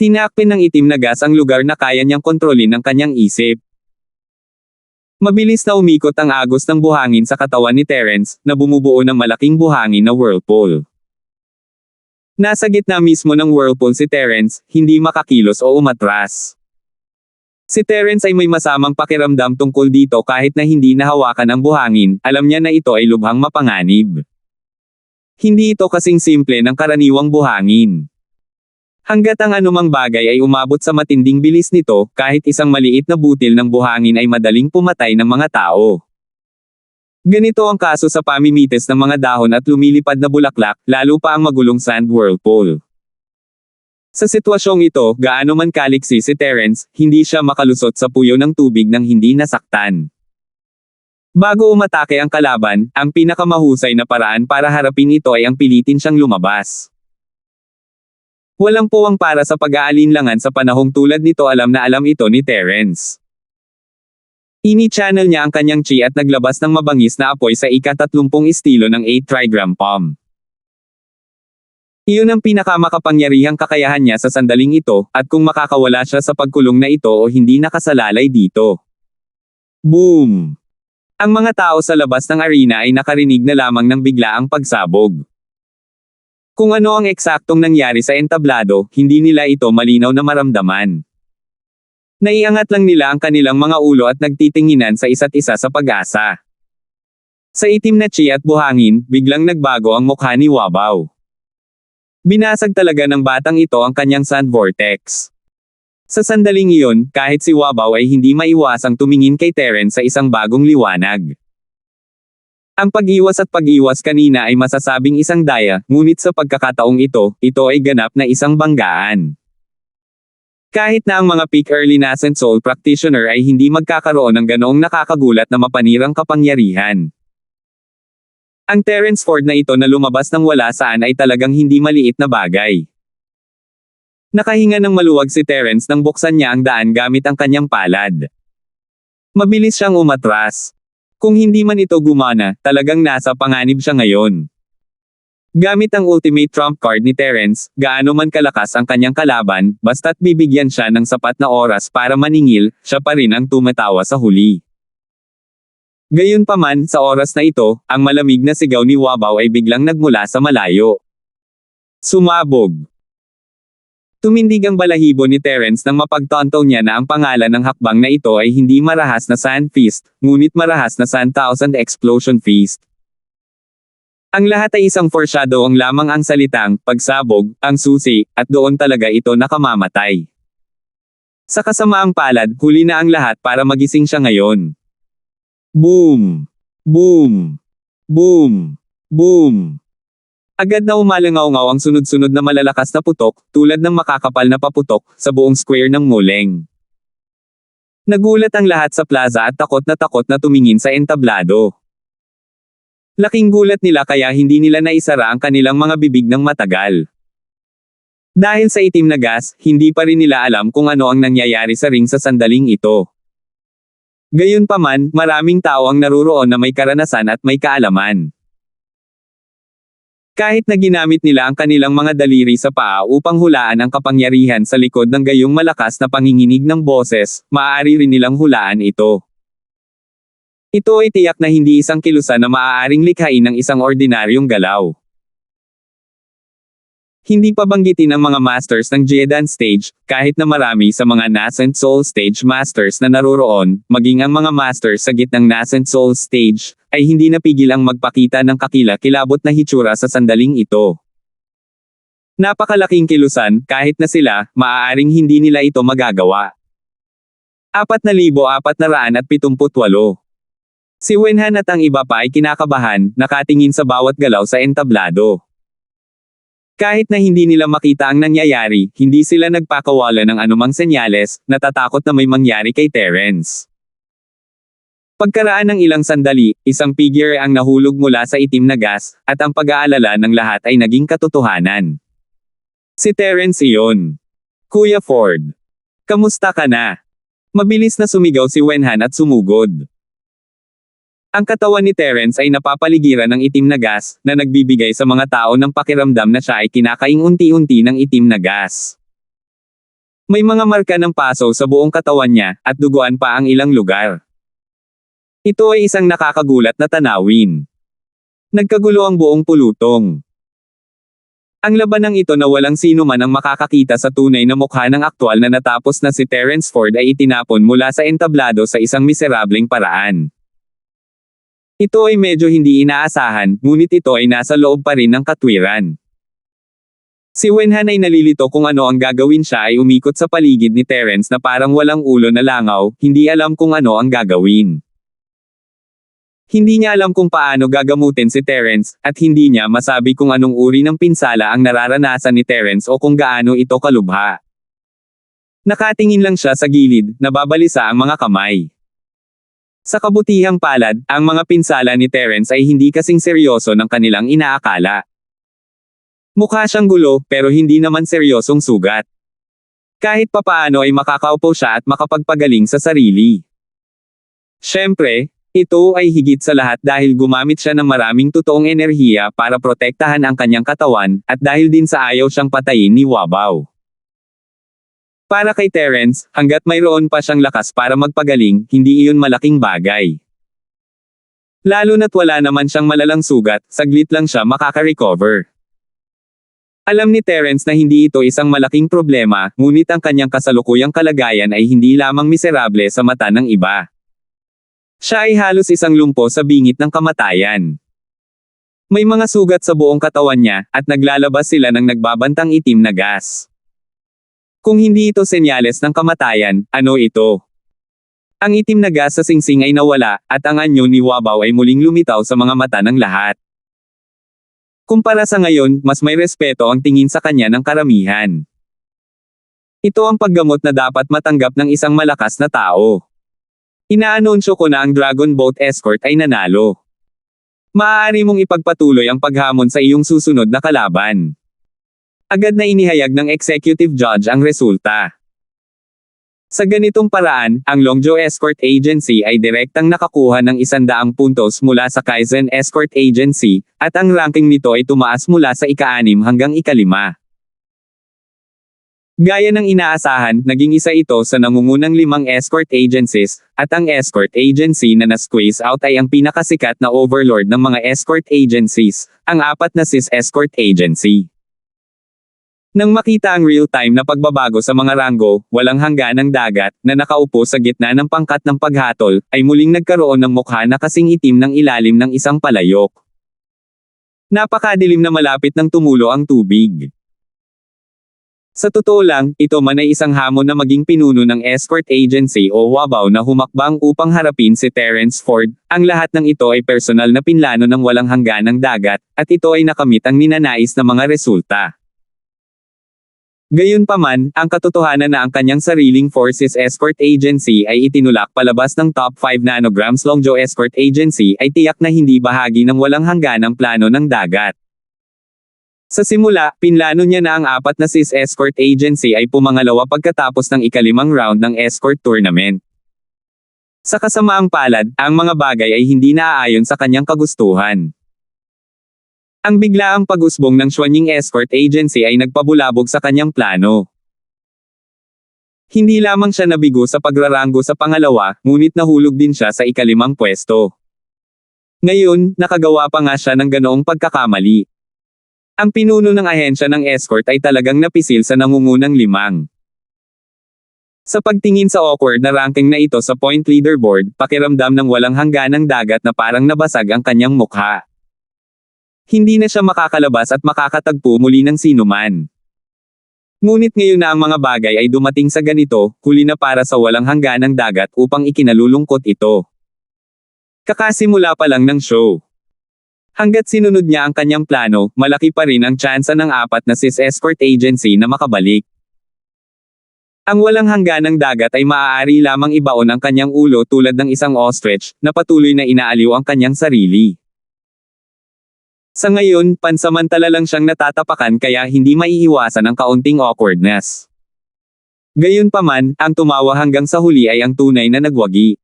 Tinakpin ng itim na gas ang lugar na kaya niyang kontrolin ng kanyang isip. Mabilis na umikot ang agos ng buhangin sa katawan ni Terence, na bumubuo ng malaking buhangin na whirlpool. Nasa gitna mismo ng whirlpool si Terence, hindi makakilos o umatras. Si Terence ay may masamang pakiramdam tungkol dito kahit na hindi nahawakan ang buhangin, alam niya na ito ay lubhang mapanganib. Hindi ito kasing simple ng karaniwang buhangin. Hanggat ang anumang bagay ay umabot sa matinding bilis nito, kahit isang maliit na butil ng buhangin ay madaling pumatay ng mga tao. Ganito ang kaso sa pamimitis ng mga dahon at lumilipad na bulaklak, lalo pa ang magulong sand whirlpool. Sa sitwasyong ito, gaano man kaliksi si Terence, hindi siya makalusot sa puyo ng tubig nang hindi nasaktan. Bago umatake ang kalaban, ang pinakamahusay na paraan para harapin ito ay ang pilitin siyang lumabas. Walang puwang para sa pag-aalinlangan sa panahong tulad nito, alam na alam ito ni Terence. Ini-channel niya ang kanyang chi at naglabas ng mabangis na apoy sa ika-30 estilo ng 8 trigram palm. Iyon ang pinakamakapangyarihang kakayahan niya sa sandaling ito, at kung makakawala siya sa pagkulong na ito o hindi nakasalalay dito. Boom! Ang mga tao sa labas ng arena ay nakarinig na lamang ng biglaang pagsabog. Kung ano ang eksaktong nangyari sa entablado, hindi nila ito malinaw na maramdaman. Naiangat lang nila ang kanilang mga ulo at nagtitinginan sa isa't isa sa pag-asa. Sa itim na chi at buhangin, biglang nagbago ang mukha ni Wabaw. Binasag talaga ng batang ito ang kanyang sand vortex. Sa sandaling iyon, kahit si Wabaw ay hindi maiwasang tumingin kay Terence sa isang bagong liwanag. Ang pag-iwas at pag-iwas kanina ay masasabing isang daya, ngunit sa pagkakataong ito ay ganap na isang banggaan. Kahit na ang mga peak early nascent soul practitioner ay hindi magkakaroon ng ganoong nakakagulat na mapanirang kapangyarihan. Ang Terence Ford na ito na lumabas ng wala saan ay talagang hindi maliit na bagay. Nakahinga ng maluwag si Terence nang buksan niya ang daan gamit ang kanyang palad. Mabilis siyang umatras. Kung hindi man ito gumana, talagang nasa panganib siya ngayon. Gamit ang ultimate trump card ni Terence, gaano man kalakas ang kanyang kalaban, basta't bibigyan siya ng sapat na oras para maningil, siya pa rin ang tumatawa sa huli. Gayunpaman, sa oras na ito, ang malamig na sigaw ni Wabaw ay biglang nagmula sa malayo. Sumabog! Tumindig ang balahibo ni Terence nang mapagtanto niya na ang pangalan ng hakbang na ito ay hindi marahas na Sand Fist, ngunit marahas na 1,000 Explosion Fist. Ang lahat ay isang foreshadow lamang ang salitang, pagsabog, ang susi, at doon talaga ito nakamamatay. Sa kasamaang palad, huli na ang lahat para magising siya ngayon. Boom! Boom! Boom! Boom! Agad na umalangaw-ngaw ang sunod-sunod na malalakas na putok, tulad ng makakapal na paputok, sa buong square ng muleng. Nagulat ang lahat sa plaza at takot na tumingin sa entablado. Laking gulat nila kaya hindi nila naisara ang kanilang mga bibig ng matagal. Dahil sa itim na gas, hindi pa rin nila alam kung ano ang nangyayari sa ring sa sandaling ito. Gayunpaman, maraming tao ang naruroon na may karanasan at may kaalaman. Kahit na ginamit nila ang kanilang mga daliri sa paa upang hulaan ang kapangyarihan sa likod ng gayong malakas na panginginig ng boses, maaari rin nilang hulaan ito. Ito ay tiyak na hindi isang kilusan na maaaring likhain ng isang ordinaryong galaw. Hindi pa banggitin ang mga masters ng Jeodan stage, kahit na marami sa mga nascent soul stage masters na naroroon, maging ang mga masters sa gitnang nascent soul stage, ay hindi napigil ang magpakita ng kakila-kilabot na hitsura sa sandaling ito. Napakalaking kilusan, kahit na sila, maaaring hindi nila ito magagawa. 4,478. Si Wenhan at ang iba pa ay kinakabahan, nakatingin sa bawat galaw sa entablado. Kahit na hindi nila makita ang nangyayari, hindi sila nagpakawala ng anumang senyales, natatakot na may mangyari kay Terence. Pagkaraan ng ilang sandali, isang figure ang nahulog mula sa itim na gas, at ang pag-aalala ng lahat ay naging katotohanan. Si Terence iyon. Kuya Ford. Kamusta ka na? Mabilis na sumigaw si Wenhan at sumugod. Ang katawan ni Terence ay napapaligiran ng itim na gas, na nagbibigay sa mga tao ng pakiramdam na siya ay kinakaing unti-unti ng itim na gas. May mga marka ng paso sa buong katawan niya, at duguan pa ang ilang lugar. Ito ay isang nakakagulat na tanawin. Nagkagulo ang buong pulutong. Ang labanang ito na walang sino man ang makakakita sa tunay na mukha ng aktwal na natapos na si Terence Ford ay itinapon mula sa entablado sa isang miserableng paraan. Ito ay medyo hindi inaasahan, ngunit ito ay nasa loob pa rin ng katwiran. Si Wenhan ay nalilito kung ano ang gagawin, siya ay umikot sa paligid ni Terence na parang walang ulo na langaw, hindi alam kung ano ang gagawin. Hindi niya alam kung paano gagamutin si Terence, at hindi niya masabi kung anong uri ng pinsala ang nararanasan ni Terence o kung gaano ito kalubha. Nakatingin lang siya sa gilid, nababalisa ang mga kamay. Sa kabutihang palad, ang mga pinsala ni Terence ay hindi kasing seryoso ng kanilang inaakala. Mukha siyang gulo, pero hindi naman seryosong sugat. Kahit papaano ay makakaupo siya at makapagpagaling sa sarili. Siyempre, ito ay higit sa lahat dahil gumamit siya ng maraming totoong enerhiya para protektahan ang kanyang katawan, at dahil din sa ayaw siyang patayin ni Wabaw. Para kay Terence, hanggat mayroon pa siyang lakas para magpagaling, hindi iyon malaking bagay. Lalo na't wala naman siyang malalang sugat, saglit lang siya makaka-recover. Alam ni Terence na hindi ito isang malaking problema, ngunit ang kanyang kasalukuyang kalagayan ay hindi lamang miserable sa mata ng iba. Siya ay halos isang lumpo sa bingit ng kamatayan. May mga sugat sa buong katawan niya, at naglalabas sila ng nagbabantang itim na gas. Kung hindi ito senyales ng kamatayan, ano ito? Ang itim na gas sa singsing ay nawala, at ang anyo ni Wabaw ay muling lumitaw sa mga mata ng lahat. Kumpara sa ngayon, mas may respeto ang tingin sa kanya ng karamihan. Ito ang paggamot na dapat matanggap ng isang malakas na tao. Inaanunsyo ko na ang Dragon Boat Escort ay nanalo. Maaari mong ipagpatuloy ang paghamon sa iyong susunod na kalaban. Agad na inihayag ng executive judge ang resulta. Sa ganitong paraan, ang Longzhou Escort Agency ay direktang nakakuha ng 100 puntos mula sa Kaizen Escort Agency, at ang ranking nito ay tumaas mula sa ika-6 hanggang ika-5. Gaya ng inaasahan, naging isa ito sa nangungunang 5 escort agencies, at ang escort agency na na-squeeze out ay ang pinakasikat na overlord ng mga escort agencies, ang 4 na SIS Escort Agency. Nang makita ang real-time na pagbabago sa mga ranggo, walang hangganang dagat, na nakaupo sa gitna ng pangkat ng paghatol, ay muling nagkaroon ng mukha na kasing itim ng ilalim ng isang palayok. Napakadilim na malapit ng tumulo ang tubig. Sa totoo lang, ito man ay isang hamon na maging pinuno ng escort agency o Wabaw na humakbang upang harapin si Terence Ford. Ang lahat ng ito ay personal na pinlano ng walang hangganang dagat, at ito ay nakamit ang ninanais na mga resulta. Gayunpaman, ang katotohanan na ang kanyang sariling Forces Escort Agency ay itinulak palabas ng Top 5 Nanograms Longzhou Escort Agency ay tiyak na hindi bahagi ng walang hangganang plano ng dagat. Sa simula, pinlano niya na ang 4 na SIS Escort Agency ay pumangalawa pagkatapos ng ika-5 round ng escort tournament. Sa kasamaang palad, ang mga bagay ay hindi naaayon sa kanyang kagustuhan. Ang biglaang pag-usbong ng Xuanying Escort Agency ay nagpabulabog sa kanyang plano. Hindi lamang siya nabigo sa pagraranggo sa pangalawa, ngunit nahulog din siya sa ika-5 pwesto. Ngayon, nakagawa pa nga siya ng ganoong pagkakamali. Ang pinuno ng ahensya ng escort ay talagang napisil sa nangungunang 5. Sa pagtingin sa awkward na ranking na ito sa point leaderboard, pakiramdam ng walang hangganang dagat na parang nabasag ang kanyang mukha. Hindi na siya makakalabas at makakatagpo muli ng sinuman. Ngunit ngayon na ang mga bagay ay dumating sa ganito, huli na para sa walang hangganang dagat upang ikinalulungkot ito. Kakasimula pa lang ng show. Hanggat sinunod niya ang kanyang plano, malaki pa rin ang tsansa ng 4 na SIS Escort Agency na makabalik. Ang walang hangganang dagat ay maaari lamang ibaon ang kanyang ulo tulad ng isang ostrich, na patuloy na inaaliw ang kanyang sarili. Sa ngayon, pansamantala lang siyang natatapakan kaya hindi maiiwasan ang kaunting awkwardness. Gayunpaman, ang tumawa hanggang sa huli ay ang tunay na nagwagi.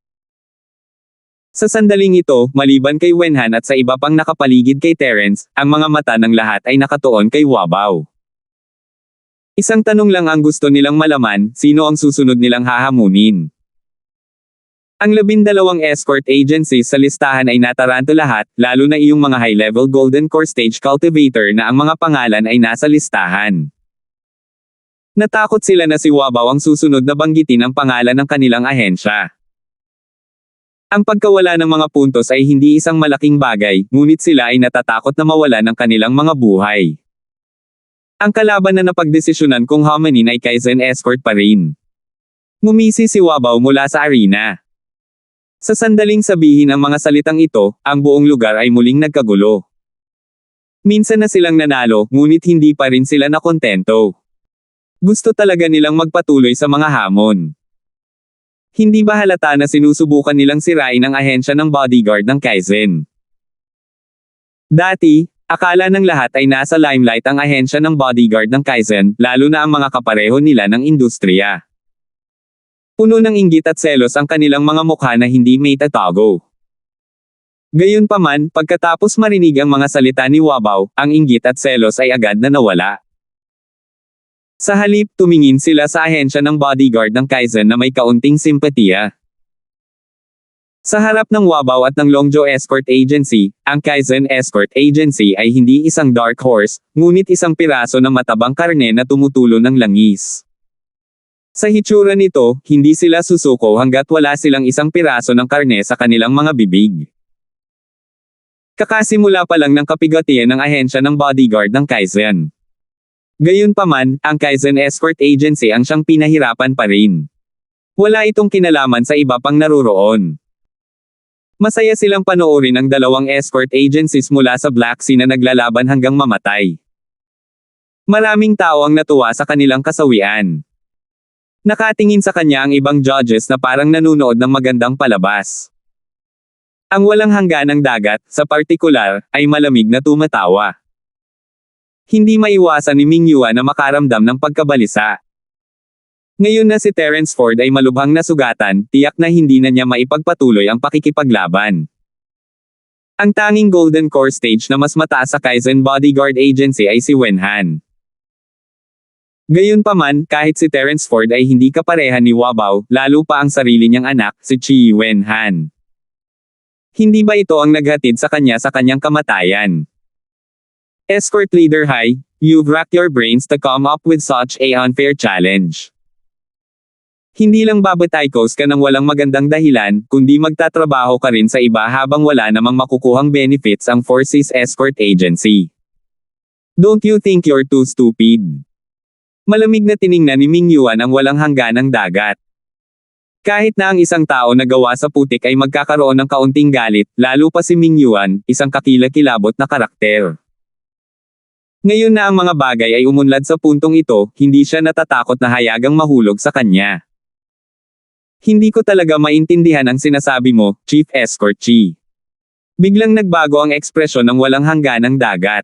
Sa sandaling ito, maliban kay Wenhan at sa iba pang nakapaligid kay Terence, ang mga mata ng lahat ay nakatuon kay Wabaw. Isang tanong lang ang gusto nilang malaman, sino ang susunod nilang hahamunin? Ang 12 escort agencies sa listahan ay nataranto lahat, lalo na iyong mga high-level Golden Core Stage Cultivator na ang mga pangalan ay nasa listahan. Natakot sila na si Wabaw ang susunod na banggitin ang pangalan ng kanilang ahensya. Ang pagkawala ng mga puntos ay hindi isang malaking bagay, ngunit sila ay natatakot na mawala ng kanilang mga buhay. Ang kalaban na napagdesisyonan kung hamanin ay Kaizen Escort pa rin. Ngumisi si Wabaw mula sa arena. Sa sandaling sabihin ang mga salitang ito, ang buong lugar ay muling nagkagulo. Minsan na silang nanalo, ngunit hindi pa rin sila nakontento. Gusto talaga nilang magpatuloy sa mga hamon. Hindi ba halata na sinusubukan nilang sirain ang ahensya ng bodyguard ng Kaizen? Dati, akala ng lahat ay nasa limelight ang ahensya ng bodyguard ng Kaizen, lalo na ang mga kapareho nila ng industriya. Puno ng inggit at selos ang kanilang mga mukha na hindi may tatago. Gayunpaman, pagkatapos marinig ang mga salita ni Wabaw, ang inggit at selos ay agad na nawala. Sa halip, tumingin sila sa ahensya ng bodyguard ng Kaizen na may kaunting simpatiya. Sa harap ng Wabaw at ng Longzhou Escort Agency, ang Kaizen Escort Agency ay hindi isang dark horse, ngunit isang piraso ng matabang karne na tumutulo ng langis. Sa hitsura nito, hindi sila susuko hanggat wala silang isang piraso ng karne sa kanilang mga bibig. Kakasimula pa lang ng kapigatian ng ahensya ng bodyguard ng Kaizen. Gayunpaman, ang Kaizen Escort Agency ang siyang pinahirapan pa rin. Wala itong kinalaman sa iba pang naroroon. Masaya silang panoorin ang 2 escort agencies mula sa Black Sea na naglalaban hanggang mamatay. Maraming tao ang natuwa sa kanilang kasawian. Nakatingin sa kanya ang ibang judges na parang nanunood ng magandang palabas. Ang walang hangganang dagat, sa partikular, ay malamig na tumatawa. Hindi maiwasan ni Mingyua na makaramdam ng pagkabalisa. Ngayon na si Terence Ford ay malubhang nasugatan, tiyak na hindi na niya maipagpatuloy ang pakikipaglaban. Ang tanging Golden Core Stage na mas mataas sa Kaizen Bodyguard Agency ay si Wenhan. Gayunpaman, kahit si Terence Ford ay hindi kaparehan ni Wabaw, lalo pa ang sarili niyang anak, si Chi Wenhan. Hindi ba ito ang naghatid sa kanyang kamatayan? Escort Leader Hai, you've racked your brains to come up with such a unfair challenge. Hindi lang babataykos ka ng walang magandang dahilan, kundi magtatrabaho ka rin sa iba habang wala namang makukuhang benefits ang Forces Escort Agency. Don't you think you're too stupid? Malamig na tiningnan ni Mingyuan ang walang hangganang dagat. Kahit na ang isang tao na gawa sa putik ay magkakaroon ng kaunting galit, lalo pa si Mingyuan, isang kakilakilabot na karakter. Ngayon na ang mga bagay ay umunlad sa puntong ito, hindi siya natatakot na hayagang mahulog sa kanya. Hindi ko talaga maintindihan ang sinasabi mo, Chief Escort Chi. Biglang nagbago ang ekspresyon ng walang hangganang dagat.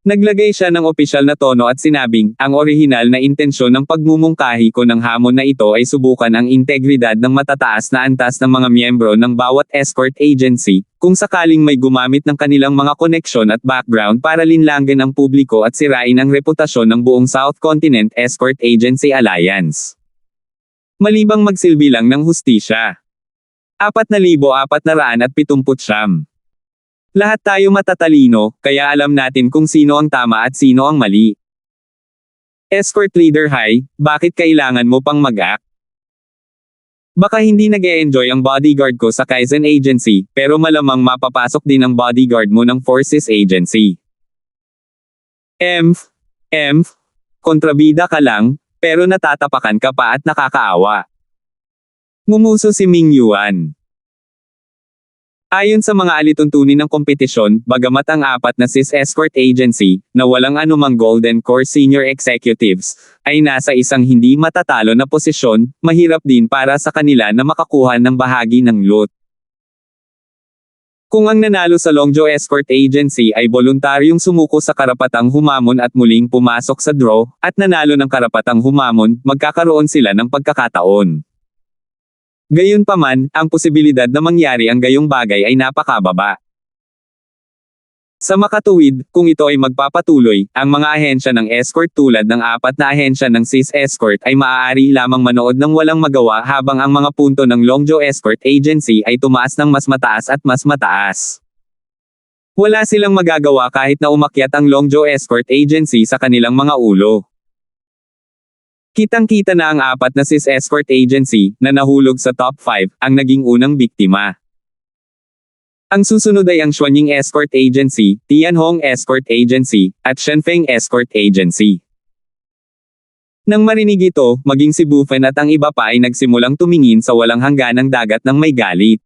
Naglagay siya ng opisyal na tono at sinabing, ang orihinal na intensyon ng pagmumungkahi ko ng hamon na ito ay subukan ang integridad ng matataas na antas ng mga miyembro ng bawat escort agency, kung sakaling may gumamit ng kanilang mga koneksyon at background para linlangin ang publiko at sirain ang reputasyon ng buong South Continent Escort Agency Alliance. Malibang magsilbi lang ng hustisya. 4,479. Lahat tayo matatalino, kaya alam natin kung sino ang tama at sino ang mali. Escort Leader Hai, bakit kailangan mo pang mag-act? Baka hindi nag-e-enjoy ang bodyguard ko sa Kaizen Agency, pero malamang mapapasok din ang bodyguard mo ng Forces Agency. Kontrabida ka lang, pero natatapakan ka pa at nakakaawa. Ngumuso si Ming Yuan. Ayon sa mga alituntunin ng kompetisyon, bagamat ang apat na CIS Escort Agency, na walang anumang Golden Core Senior Executives, ay nasa isang hindi matatalo na posisyon, mahirap din para sa kanila na makakuha ng bahagi ng loot. Kung ang nanalo sa Longzhou Escort Agency ay voluntaryong sumuko sa karapatang humamon at muling pumasok sa draw, at nanalo ng karapatang humamon, magkakaroon sila ng pagkakataon. Gayunpaman, ang posibilidad na mangyari ang gayong bagay ay napakababa. Sa makatuwid, kung ito ay magpapatuloy, ang mga ahensya ng escort tulad ng apat na ahensya ng CIS Escort ay maaari lamang manood ng walang magawa habang ang mga punto ng Longzhou Escort Agency ay tumaas ng mas mataas at mas mataas. Wala silang magagawa kahit na umakyat ang Longzhou Escort Agency sa kanilang mga ulo. Kitang-kita na ang apat na CIS Escort Agency, na nahulog sa top 5, ang naging unang biktima. Ang susunod ay ang Xuanying Escort Agency, Tianhong Escort Agency, at Shenfeng Escort Agency. Nang marinig ito, maging si Bufen at ang iba pa ay nagsimulang tumingin sa walang hangganang dagat ng may galit.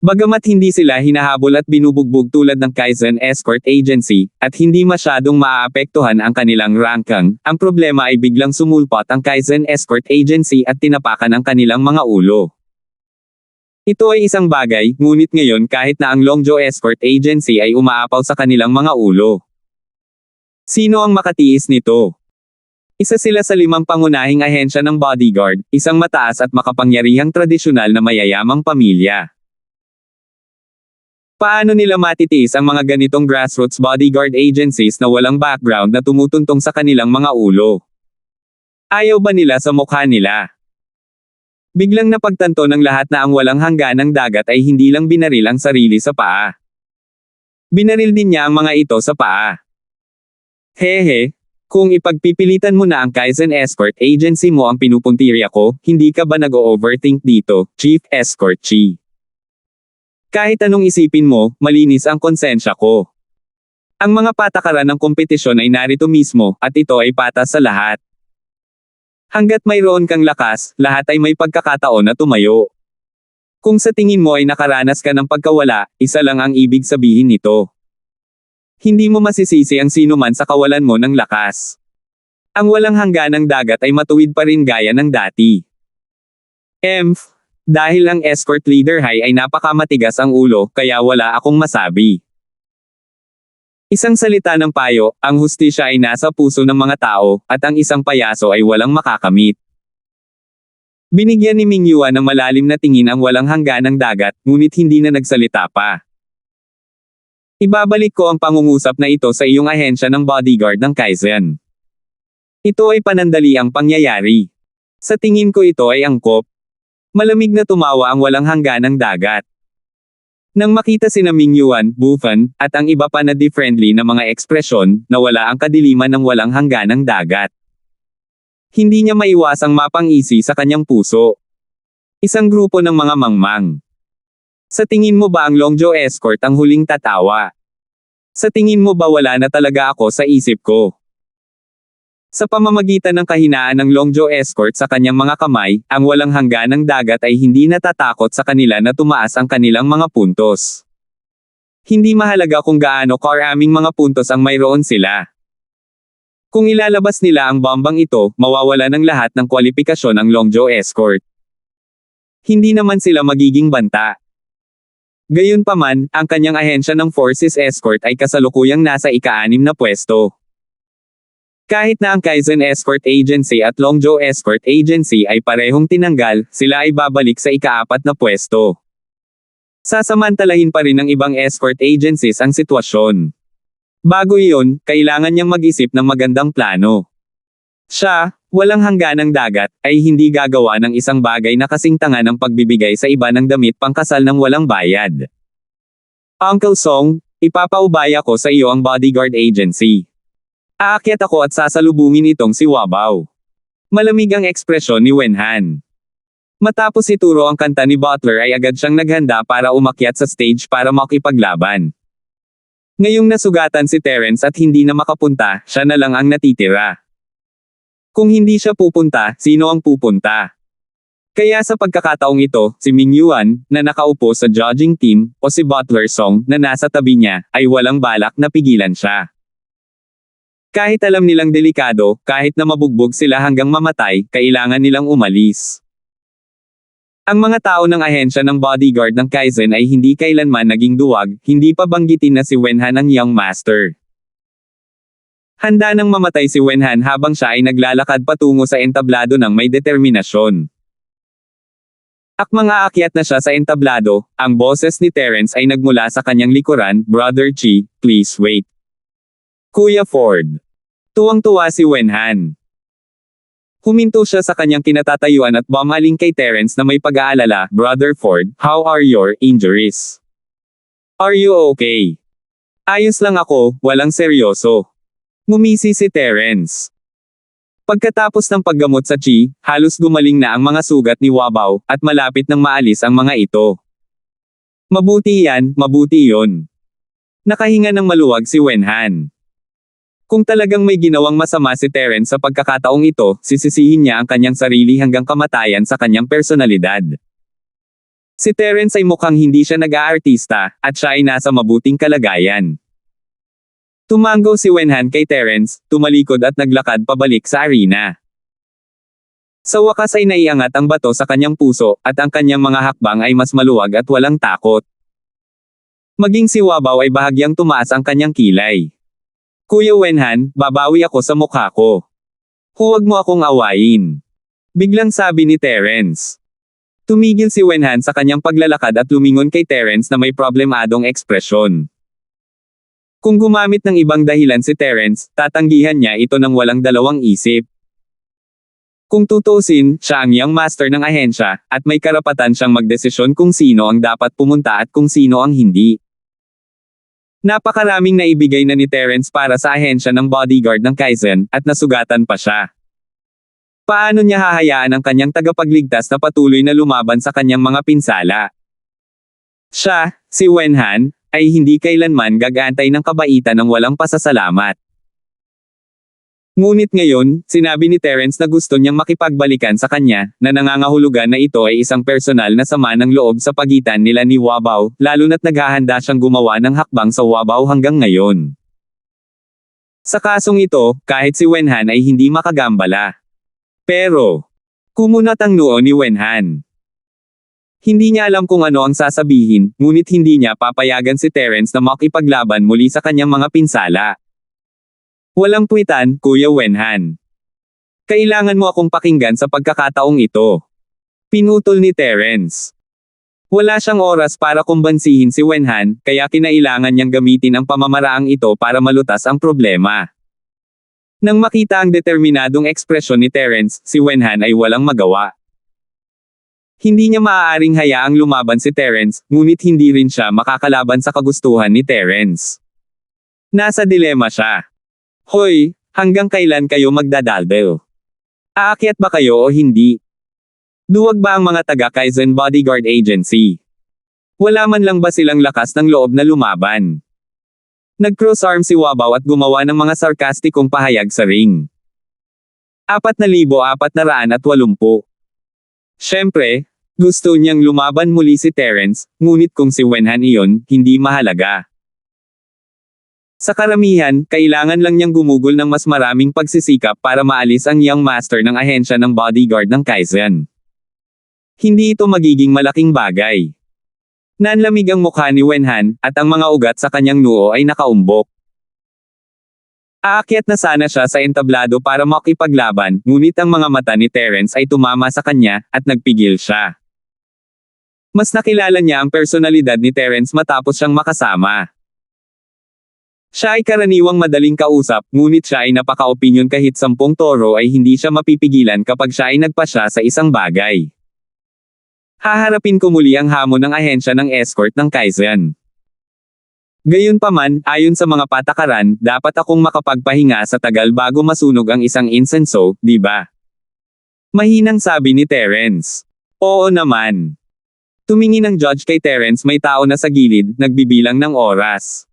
Bagamat hindi sila hinahabol at binubugbog tulad ng Kaizen Escort Agency, at hindi masyadong maaapektuhan ang kanilang ranking, ang problema ay biglang sumulpot ang Kaizen Escort Agency at tinapakan ang kanilang mga ulo. Ito ay isang bagay, ngunit ngayon kahit na ang Longzhou Escort Agency ay umaapaw sa kanilang mga ulo. Sino ang makatiis nito? Isa sila sa 5 pangunahing ahensya ng bodyguard, isang mataas at makapangyarihang tradisyonal na mayayamang pamilya. Paano nila matitiis ang mga ganitong grassroots bodyguard agencies na walang background na tumutuntong sa kanilang mga ulo? Ayaw ba nila sa mukha nila? Biglang napagtanto ng lahat na ang walang hangganang dagat ay hindi lang binaril ang sarili sa paa. Binaril din niya ang mga ito sa paa. Hehe, kung ipagpipilitan mo na ang Kaizen Escort Agency mo ang pinupuntirya ko, hindi ka ba nag-overthink dito, Chief Escort Chi? Kahit anong isipin mo, malinis ang konsensya ko. Ang mga patakaran ng kompetisyon ay narito mismo, at ito ay patas sa lahat. Hanggat mayroon kang lakas, lahat ay may pagkakataon na tumayo. Kung sa tingin mo ay nakaranas ka ng pagkawala, isa lang ang ibig sabihin nito. Hindi mo masisisi ang sinuman sa kawalan mo ng lakas. Ang walang hangganang dagat ay matuwid pa rin gaya ng dati. Dahil ang Escort Leader Hai ay napakamatigas ang ulo, kaya wala akong masabi. Isang salita ng payo, ang hustisya ay nasa puso ng mga tao, at ang isang payaso ay walang makakamit. Binigyan ni Ming Yuan ng malalim na tingin ang walang hangganang dagat, ngunit hindi na nagsalita pa. Ibabalik ko ang pangungusap na ito sa iyong ahensya ng bodyguard ng Kaizen. Ito ay panandaliang pangyayari. Sa tingin ko ito ay angkop. Malamig na tumawa ang walang hangganang dagat. Nang makita sina Ming Yuan, Bufen, at ang iba pa na di-friendly na mga ekspresyon, nawala ang kadiliman ng walang hangganang dagat. Hindi niya maiwasang mapang-isi sa kanyang puso. Isang grupo ng mga mangmang. Sa tingin mo ba ang Longzhou Escort ang huling tatawa? Sa tingin mo ba wala na talaga ako sa isip ko? Sa pamamagitan ng kahinaan ng Longzhou Escort sa kanyang mga kamay, ang walang hangganang dagat ay hindi natatakot sa kanila na tumaas ang kanilang mga puntos. Hindi mahalaga kung gaano karaming mga puntos ang mayroon sila. Kung ilalabas nila ang bombang ito, mawawala ng lahat ng kwalipikasyon ang Longzhou Escort. Hindi naman sila magiging banta. Gayunpaman, ang kanyang ahensya ng Forces Escort ay kasalukuyang nasa ika-6 na pwesto. Kahit na ang Kaizen Escort Agency at Longzhou Escort Agency ay parehong tinanggal, sila ay babalik sa ika-4 na pwesto. Sasamantalahin pa rin ng ibang escort agencies ang sitwasyon. Bago iyon, kailangan niyang mag-isip ng magandang plano. Siya, walang hangganang dagat, ay hindi gagawa ng isang bagay na kasing tanga ng pagbibigay sa iba ng damit pangkasal ng walang bayad. Uncle Song, ipapaubaya ko sa iyo ang bodyguard agency. Aakyat ako at sasalubungin itong si Wabaw. Malamig ang ekspresyon ni Wenhan. Matapos ituro ang kanta ni Butler ay agad siyang naghanda para umakyat sa stage para makipaglaban. Ngayong nasugatan si Terence at hindi na makapunta, siya na lang ang natitira. Kung hindi siya pupunta, sino ang pupunta? Kaya sa pagkakataong ito, si Ming Yuan, na nakaupo sa judging team, o si Butler Song, na nasa tabi niya, ay walang balak na pigilan siya. Kahit alam nilang delikado, kahit na mabugbog sila hanggang mamatay, kailangan nilang umalis. Ang mga tao ng ahensya ng bodyguard ng Kaizen ay hindi kailanman naging duwag, hindi pa banggitin na si Wenhan ang young master. Handa nang mamatay si Wenhan habang siya ay naglalakad patungo sa entablado ng may determinasyon. Akmang aakyat na siya sa entablado, ang boses ni Terence ay nagmula sa kanyang likuran, "Brother Chi, please wait." Kuya Ford. Tuwang-tuwa si Wenhan. Huminto siya sa kanyang kinatatayuan at bumaling kay Terence na may pag-aalala, "Brother Ford, how are your injuries? Are you okay?" "Ayos lang ako, walang seryoso." Ngumisi si Terence. Pagkatapos ng paggamot sa Chi, halos gumaling na ang mga sugat ni Wabaw, at malapit nang maalis ang mga ito. Mabuti yan, mabuti yon. Nakahinga ng maluwag si Wenhan. Kung talagang may ginawang masama si Terence sa pagkakataong ito, sisisihin niya ang kanyang sarili hanggang kamatayan sa kanyang personalidad. Si Terence ay mukhang hindi siya nag-aartista, at siya ay nasa mabuting kalagayan. Tumango si Wenhan kay Terence, tumalikod at naglakad pabalik sa arena. Sa wakas ay naiangat ang bato sa kanyang puso, at ang kanyang mga hakbang ay mas maluwag at walang takot. Maging si Wabaw ay bahagyang tumaas ang kanyang kilay. "Kuya Wenhan, babawi ako sa mukha ko. Huwag mo akong awayin." Biglang sabi ni Terence. Tumigil si Wenhan sa kanyang paglalakad at lumingon kay Terence na may problemadong ekspresyon. Kung gumamit ng ibang dahilan si Terence, tatanggihan niya ito ng walang dalawang isip. Kung tutuusin, siya ang young master ng ahensya, at may karapatan siyang magdesisyon kung sino ang dapat pumunta at kung sino ang hindi. Napakaraming naibigay na ni Terence para sa ahensya ng bodyguard ng Kaizen, at nasugatan pa siya. Paano niya hahayaan ang kanyang tagapagligtas na patuloy na lumaban sa kanyang mga pinsala? Siya, si Wenhan, ay hindi kailanman gagantay ng kabaitan ng walang pasasalamat. Ngunit ngayon, sinabi ni Terence na gusto niyang makipagbalikan sa kanya, na nangangahulugan na ito ay isang personal na sama ng loob sa pagitan nila ni Wabaw, lalo na't naghahanda siyang gumawa ng hakbang sa Wabaw hanggang ngayon. Sa kasong ito, kahit si Wenhan ay hindi makagambala. Pero, kumunat ang noo ni Wenhan. Hindi niya alam kung ano ang sasabihin, ngunit hindi niya papayagan si Terence na makipaglaban muli sa kanyang mga pinsala. "Walang puwitan, Kuya Wenhan. Kailangan mo akong pakinggan sa pagkakataong ito." Pinutol ni Terence. Wala siyang oras para kumbansihin si Wenhan, kaya kinailangan niyang gamitin ang pamamaraang ito para malutas ang problema. Nang makita ang determinadong ekspresyon ni Terence, si Wenhan ay walang magawa. Hindi niya maaaring hayaang lumaban si Terence, ngunit hindi rin siya makakalaban sa kagustuhan ni Terence. Nasa dilema siya. "Hoy, hanggang kailan kayo magdadaldal? Aakyat ba kayo o hindi? Duwag ba ang mga taga-Kaizen Bodyguard Agency? Wala man lang ba silang lakas ng loob na lumaban?" Nag-cross arm si Wabaw at gumawa ng mga sarkastikong pahayag sa ring. 4,480. Siyempre, gusto niyang lumaban muli si Terence, ngunit kung si Wenhan iyon, hindi mahalaga. Sa karamihan, kailangan lang niyang gumugol ng mas maraming pagsisikap para maalis ang young master ng ahensya ng bodyguard ng Kaizen. Hindi ito magiging malaking bagay. Nanlamig ang mukha ni Wenhan, at ang mga ugat sa kanyang noo ay nakaumbok. Aakyat na sana siya sa entablado para makipaglaban, ngunit ang mga mata ni Terence ay tumama sa kanya, at nagpigil siya. Mas nakilala niya ang personalidad ni Terence matapos siyang makasama. Siya ay karaniwang madaling kausap, ngunit siya ay napaka-opinyon kahit 10 toro ay hindi siya mapipigilan kapag siya ay nagpasya sa isang bagay. Haharapin ko muli ang hamon ng ahensya ng escort ng Kaizen. Gayunpaman, ayon sa mga patakaran, dapat akong makapagpahinga sa tagal bago masunog ang isang insenso, di ba? Mahinang sabi ni Terence. Oo naman. Tumingin ang judge kay Terence, may tao na sa gilid, nagbibilang ng oras.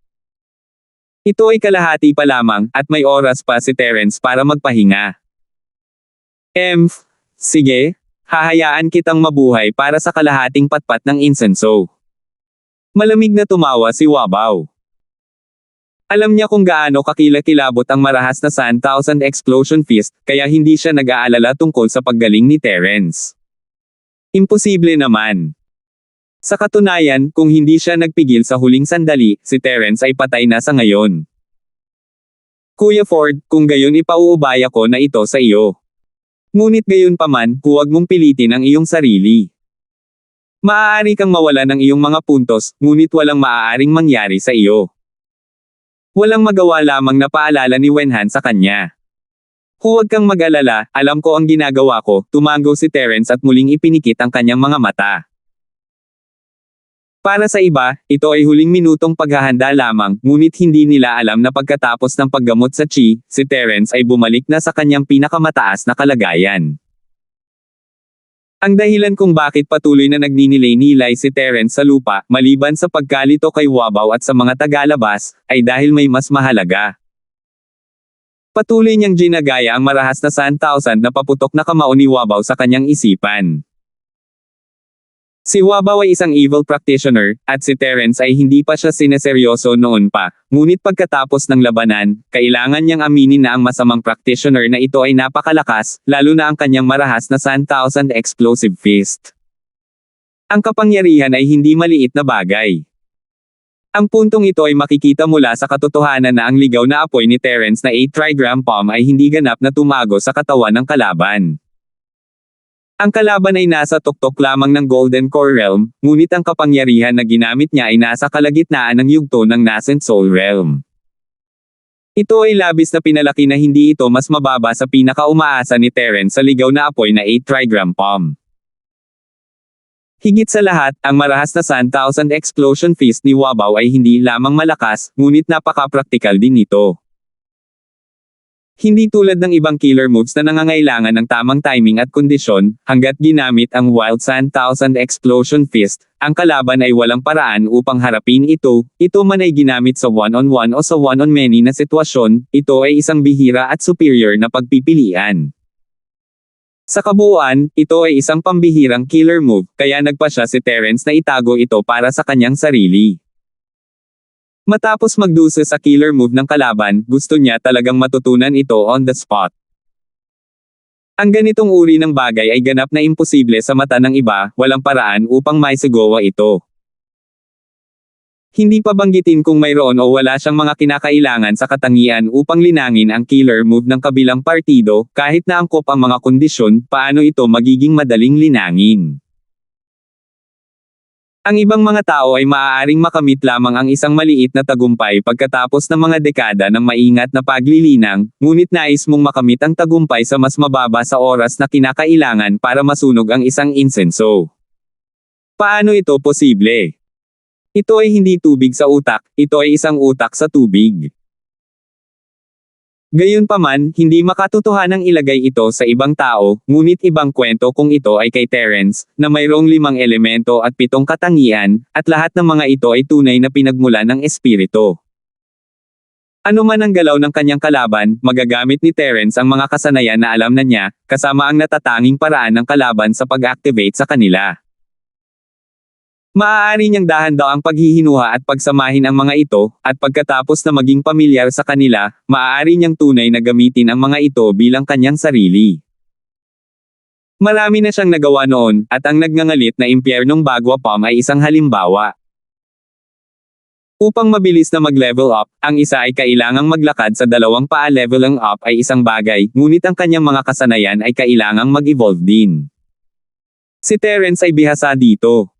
Ito ay kalahati pa lamang, at may oras pa si Terence para magpahinga. Sige, hahayaan kitang mabuhay para sa kalahating patpat ng insenso. Malamig na tumawa si Wabaw. Alam niya kung gaano kakilakilabot ang marahas na Sand Thousand Explosion Fist, kaya hindi siya nag-aalala tungkol sa paggaling ni Terence. Imposible naman. Sa katunayan, kung hindi siya nagpigil sa huling sandali, si Terence ay patay na sa ngayon. Kuya Ford, kung gayon ipauubaya ko na ito sa iyo. Ngunit gayon paman, huwag mong pilitin ang iyong sarili. Maaari kang mawala ng iyong mga puntos, ngunit walang maaaring mangyari sa iyo. Walang magawa lamang na paalala ni Wenhan sa kanya. Huwag kang mag-alala, alam ko ang ginagawa ko, tumango si Terence at muling ipinikit ang kanyang mga mata. Para sa iba, ito ay huling minutong paghahanda lamang, ngunit hindi nila alam na pagkatapos ng paggamot sa Chi, si Terence ay bumalik na sa kanyang pinakamataas na kalagayan. Ang dahilan kung bakit patuloy na nagninilay-nilay si Terence sa lupa, maliban sa pagkalito kay Wabaw at sa mga tagalabas, ay dahil may mas mahalaga. Patuloy niyang ginagaya ang marahas na Sand Thousand na paputok na kamao ni Wabaw sa kanyang isipan. Si Wabaw ay isang evil practitioner, at si Terence ay hindi pa siya sineseryoso noon pa, ngunit pagkatapos ng labanan, kailangan niyang aminin na ang masamang practitioner na ito ay napakalakas, lalo na ang kanyang marahas na Sand Thousand Explosive Fist. Ang kapangyarihan ay hindi maliit na bagay. Ang puntong ito ay makikita mula sa katotohanan na ang ligaw na apoy ni Terence na 8 trigram bomb ay hindi ganap na tumago sa katawan ng kalaban. Ang kalaban ay nasa tuktok lamang ng Golden Core Realm, ngunit ang kapangyarihan na ginamit niya ay nasa kalagitnaan ng yugto ng Nascent Soul Realm. Ito ay labis na pinalaki na hindi ito mas mababa sa pinaka-umaasa ni Terence sa ligaw na apoy na 8 trigram bomb. Higit sa lahat, ang marahas na Sand Thousand Explosion Fist ni Wabaw ay hindi lamang malakas, ngunit napaka-praktikal din nito. Hindi tulad ng ibang killer moves na nangangailangan ng tamang timing at kondisyon, hanggat ginamit ang Wild Sand Thousand Explosion Fist, ang kalaban ay walang paraan upang harapin ito, ito man ay ginamit sa one-on-one o sa one-on-many na sitwasyon, ito ay isang bihira at superior na pagpipilian. Sa kabuuan, ito ay isang pambihirang killer move, kaya nagpasya si Terence na itago ito para sa kanyang sarili. Matapos magdusa sa killer move ng kalaban, gusto niya talagang matutunan ito on the spot. Ang ganitong uri ng bagay ay ganap na imposible sa mata ng iba, walang paraan upang maisagawa ito. Hindi pa banggitin kung mayroon o wala siyang mga kinakailangan sa katangian upang linangin ang killer move ng kabilang partido, kahit na angkop ang mga kondisyon, paano ito magiging madaling linangin. Ang ibang mga tao ay maaaring makamit lamang ang isang maliit na tagumpay pagkatapos ng mga dekada ng maingat na paglilinang, ngunit nais mong makamit ang tagumpay sa mas mababa sa oras na kinakailangan para masunog ang isang insenso. Paano ito posible? Ito ay hindi tubig sa utak, ito ay isang utak sa tubig. Gayunpaman, hindi makatotohanang ilagay ito sa ibang tao, ngunit ibang kwento kung ito ay kay Terence, na mayroong 5 elemento at 7 katangian, at lahat ng mga ito ay tunay na pinagmulan ng espiritu. Ano man ang galaw ng kanyang kalaban, magagamit ni Terence ang mga kasanayan na alam na niya, kasama ang natatanging paraan ng kalaban sa pag-activate sa kanila. Maaari niyang dahan-daang paghihinuha at pagsamahin ang mga ito, at pagkatapos na maging pamilyar sa kanila, maaari niyang tunay na gamitin ang mga ito bilang kanyang sarili. Marami na siyang nagawa noon, at ang nagngangalit na impyernong Bagua Palm ay isang halimbawa. Upang mabilis na mag-level up, ang isa ay kailangang maglakad sa dalawang paa. Leveling up ay isang bagay, ngunit ang kanyang mga kasanayan ay kailangang mag-evolve din. Si Terence ay bihasa dito.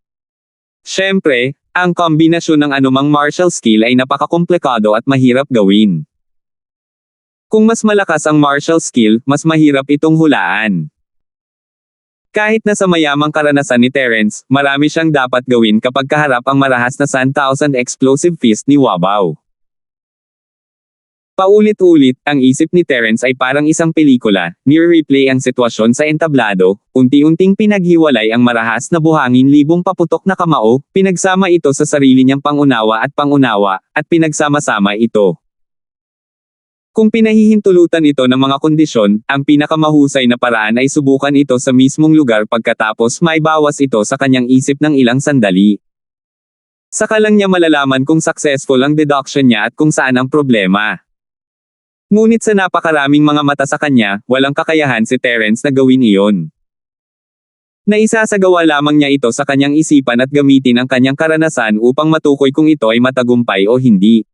Siyempre, ang kombinasyon ng anumang martial skill ay napakakomplikado at mahirap gawin. Kung mas malakas ang martial skill, mas mahirap itong hulaan. Kahit na sa mayamang karanasan ni Terence, marami siyang dapat gawin kapag kaharap ang marahas na 1,000 explosive fist ni Wabaw. Paulit-ulit, ang isip ni Terence ay parang isang pelikula, nire-replay ang sitwasyon sa entablado, unti-unting pinaghiwalay ang marahas na buhangin libong paputok na kamao, pinagsama ito sa sarili niyang pangunawa, at pinagsama-sama ito. Kung pinahihintulutan ito ng mga kondisyon, ang pinakamahusay na paraan ay subukan ito sa mismong lugar pagkatapos maibawas ito sa kanyang isip ng ilang sandali. Saka lang niya malalaman kung successful ang deduction niya at kung saan ang problema. Ngunit sa napakaraming mga mata sa kanya, walang kakayahan si Terence na gawin iyon. Naisasagawa lamang niya ito sa kanyang isipan at gamitin ang kanyang karanasan upang matukoy kung ito ay matagumpay o hindi.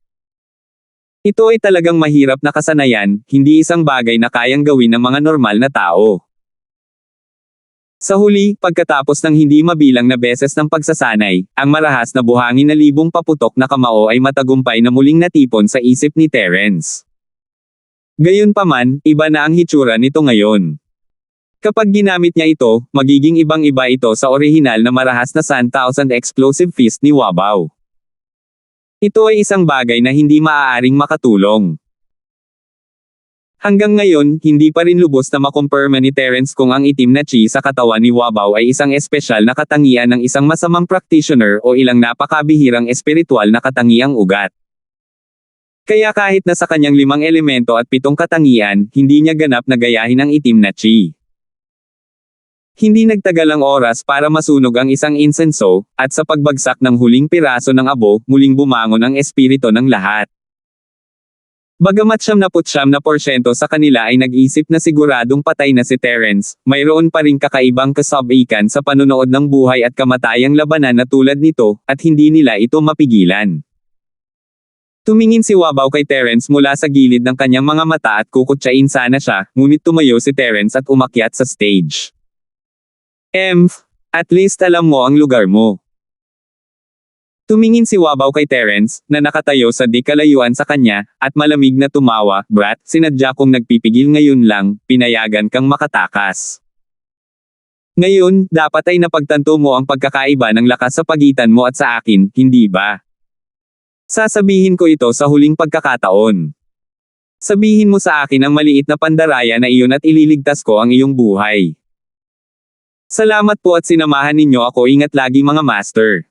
Ito ay talagang mahirap na kasanayan, hindi isang bagay na kayang gawin ng mga normal na tao. Sa huli, pagkatapos ng hindi mabilang na beses ng pagsasanay, ang marahas na buhangin na libong paputok na kamao ay matagumpay na muling natipon sa isip ni Terence. Gayunpaman, iba na ang hitsura nito ngayon. Kapag ginamit niya ito, magiging ibang-iba ito sa orihinal na marahas na 1,000 explosive fist ni Wabaw. Ito ay isang bagay na hindi maaaring makatulong. Hanggang ngayon, hindi pa rin lubos na makumpirma ni Terence kung ang itim na chi sa katawan ni Wabaw ay isang espesyal na katangian ng isang masamang practitioner o ilang napakabihirang espiritual na katangiang ugat. Kaya kahit na sa kanyang 5 elemento at 7 katangian, hindi niya ganap na gayahin ang itim na chi. Hindi nagtagal ang oras para masunog ang isang insenso, at sa pagbagsak ng huling piraso ng abo, muling bumangon ang espiritu ng lahat. Bagamat 99% sa kanila ay nag-isip na siguradong patay na si Terence, mayroon pa ring kakaibang kasabikan sa panunood ng buhay at kamatayang labanan na tulad nito, at hindi nila ito mapigilan. Tumingin si Wabaw kay Terence mula sa gilid ng kanyang mga mata at kukutsain sana siya, ngunit tumayo si Terence at umakyat sa stage. At least alam mo ang lugar mo. Tumingin si Wabaw kay Terence, na nakatayo sa di kalayuan sa kanya, at malamig na tumawa. Brat, sinadya kong nagpipigil ngayon lang, pinayagan kang makatakas. Ngayon, dapat ay napagtanto mo ang pagkakaiba ng lakas sa pagitan mo at sa akin, hindi ba? Sasabihin ko ito sa huling pagkakataon. Sabihin mo sa akin ang maliit na pandaraya na iyon at ililigtas ko ang iyong buhay. Salamat po at sinamahan ninyo ako. Ingat lagi mga master.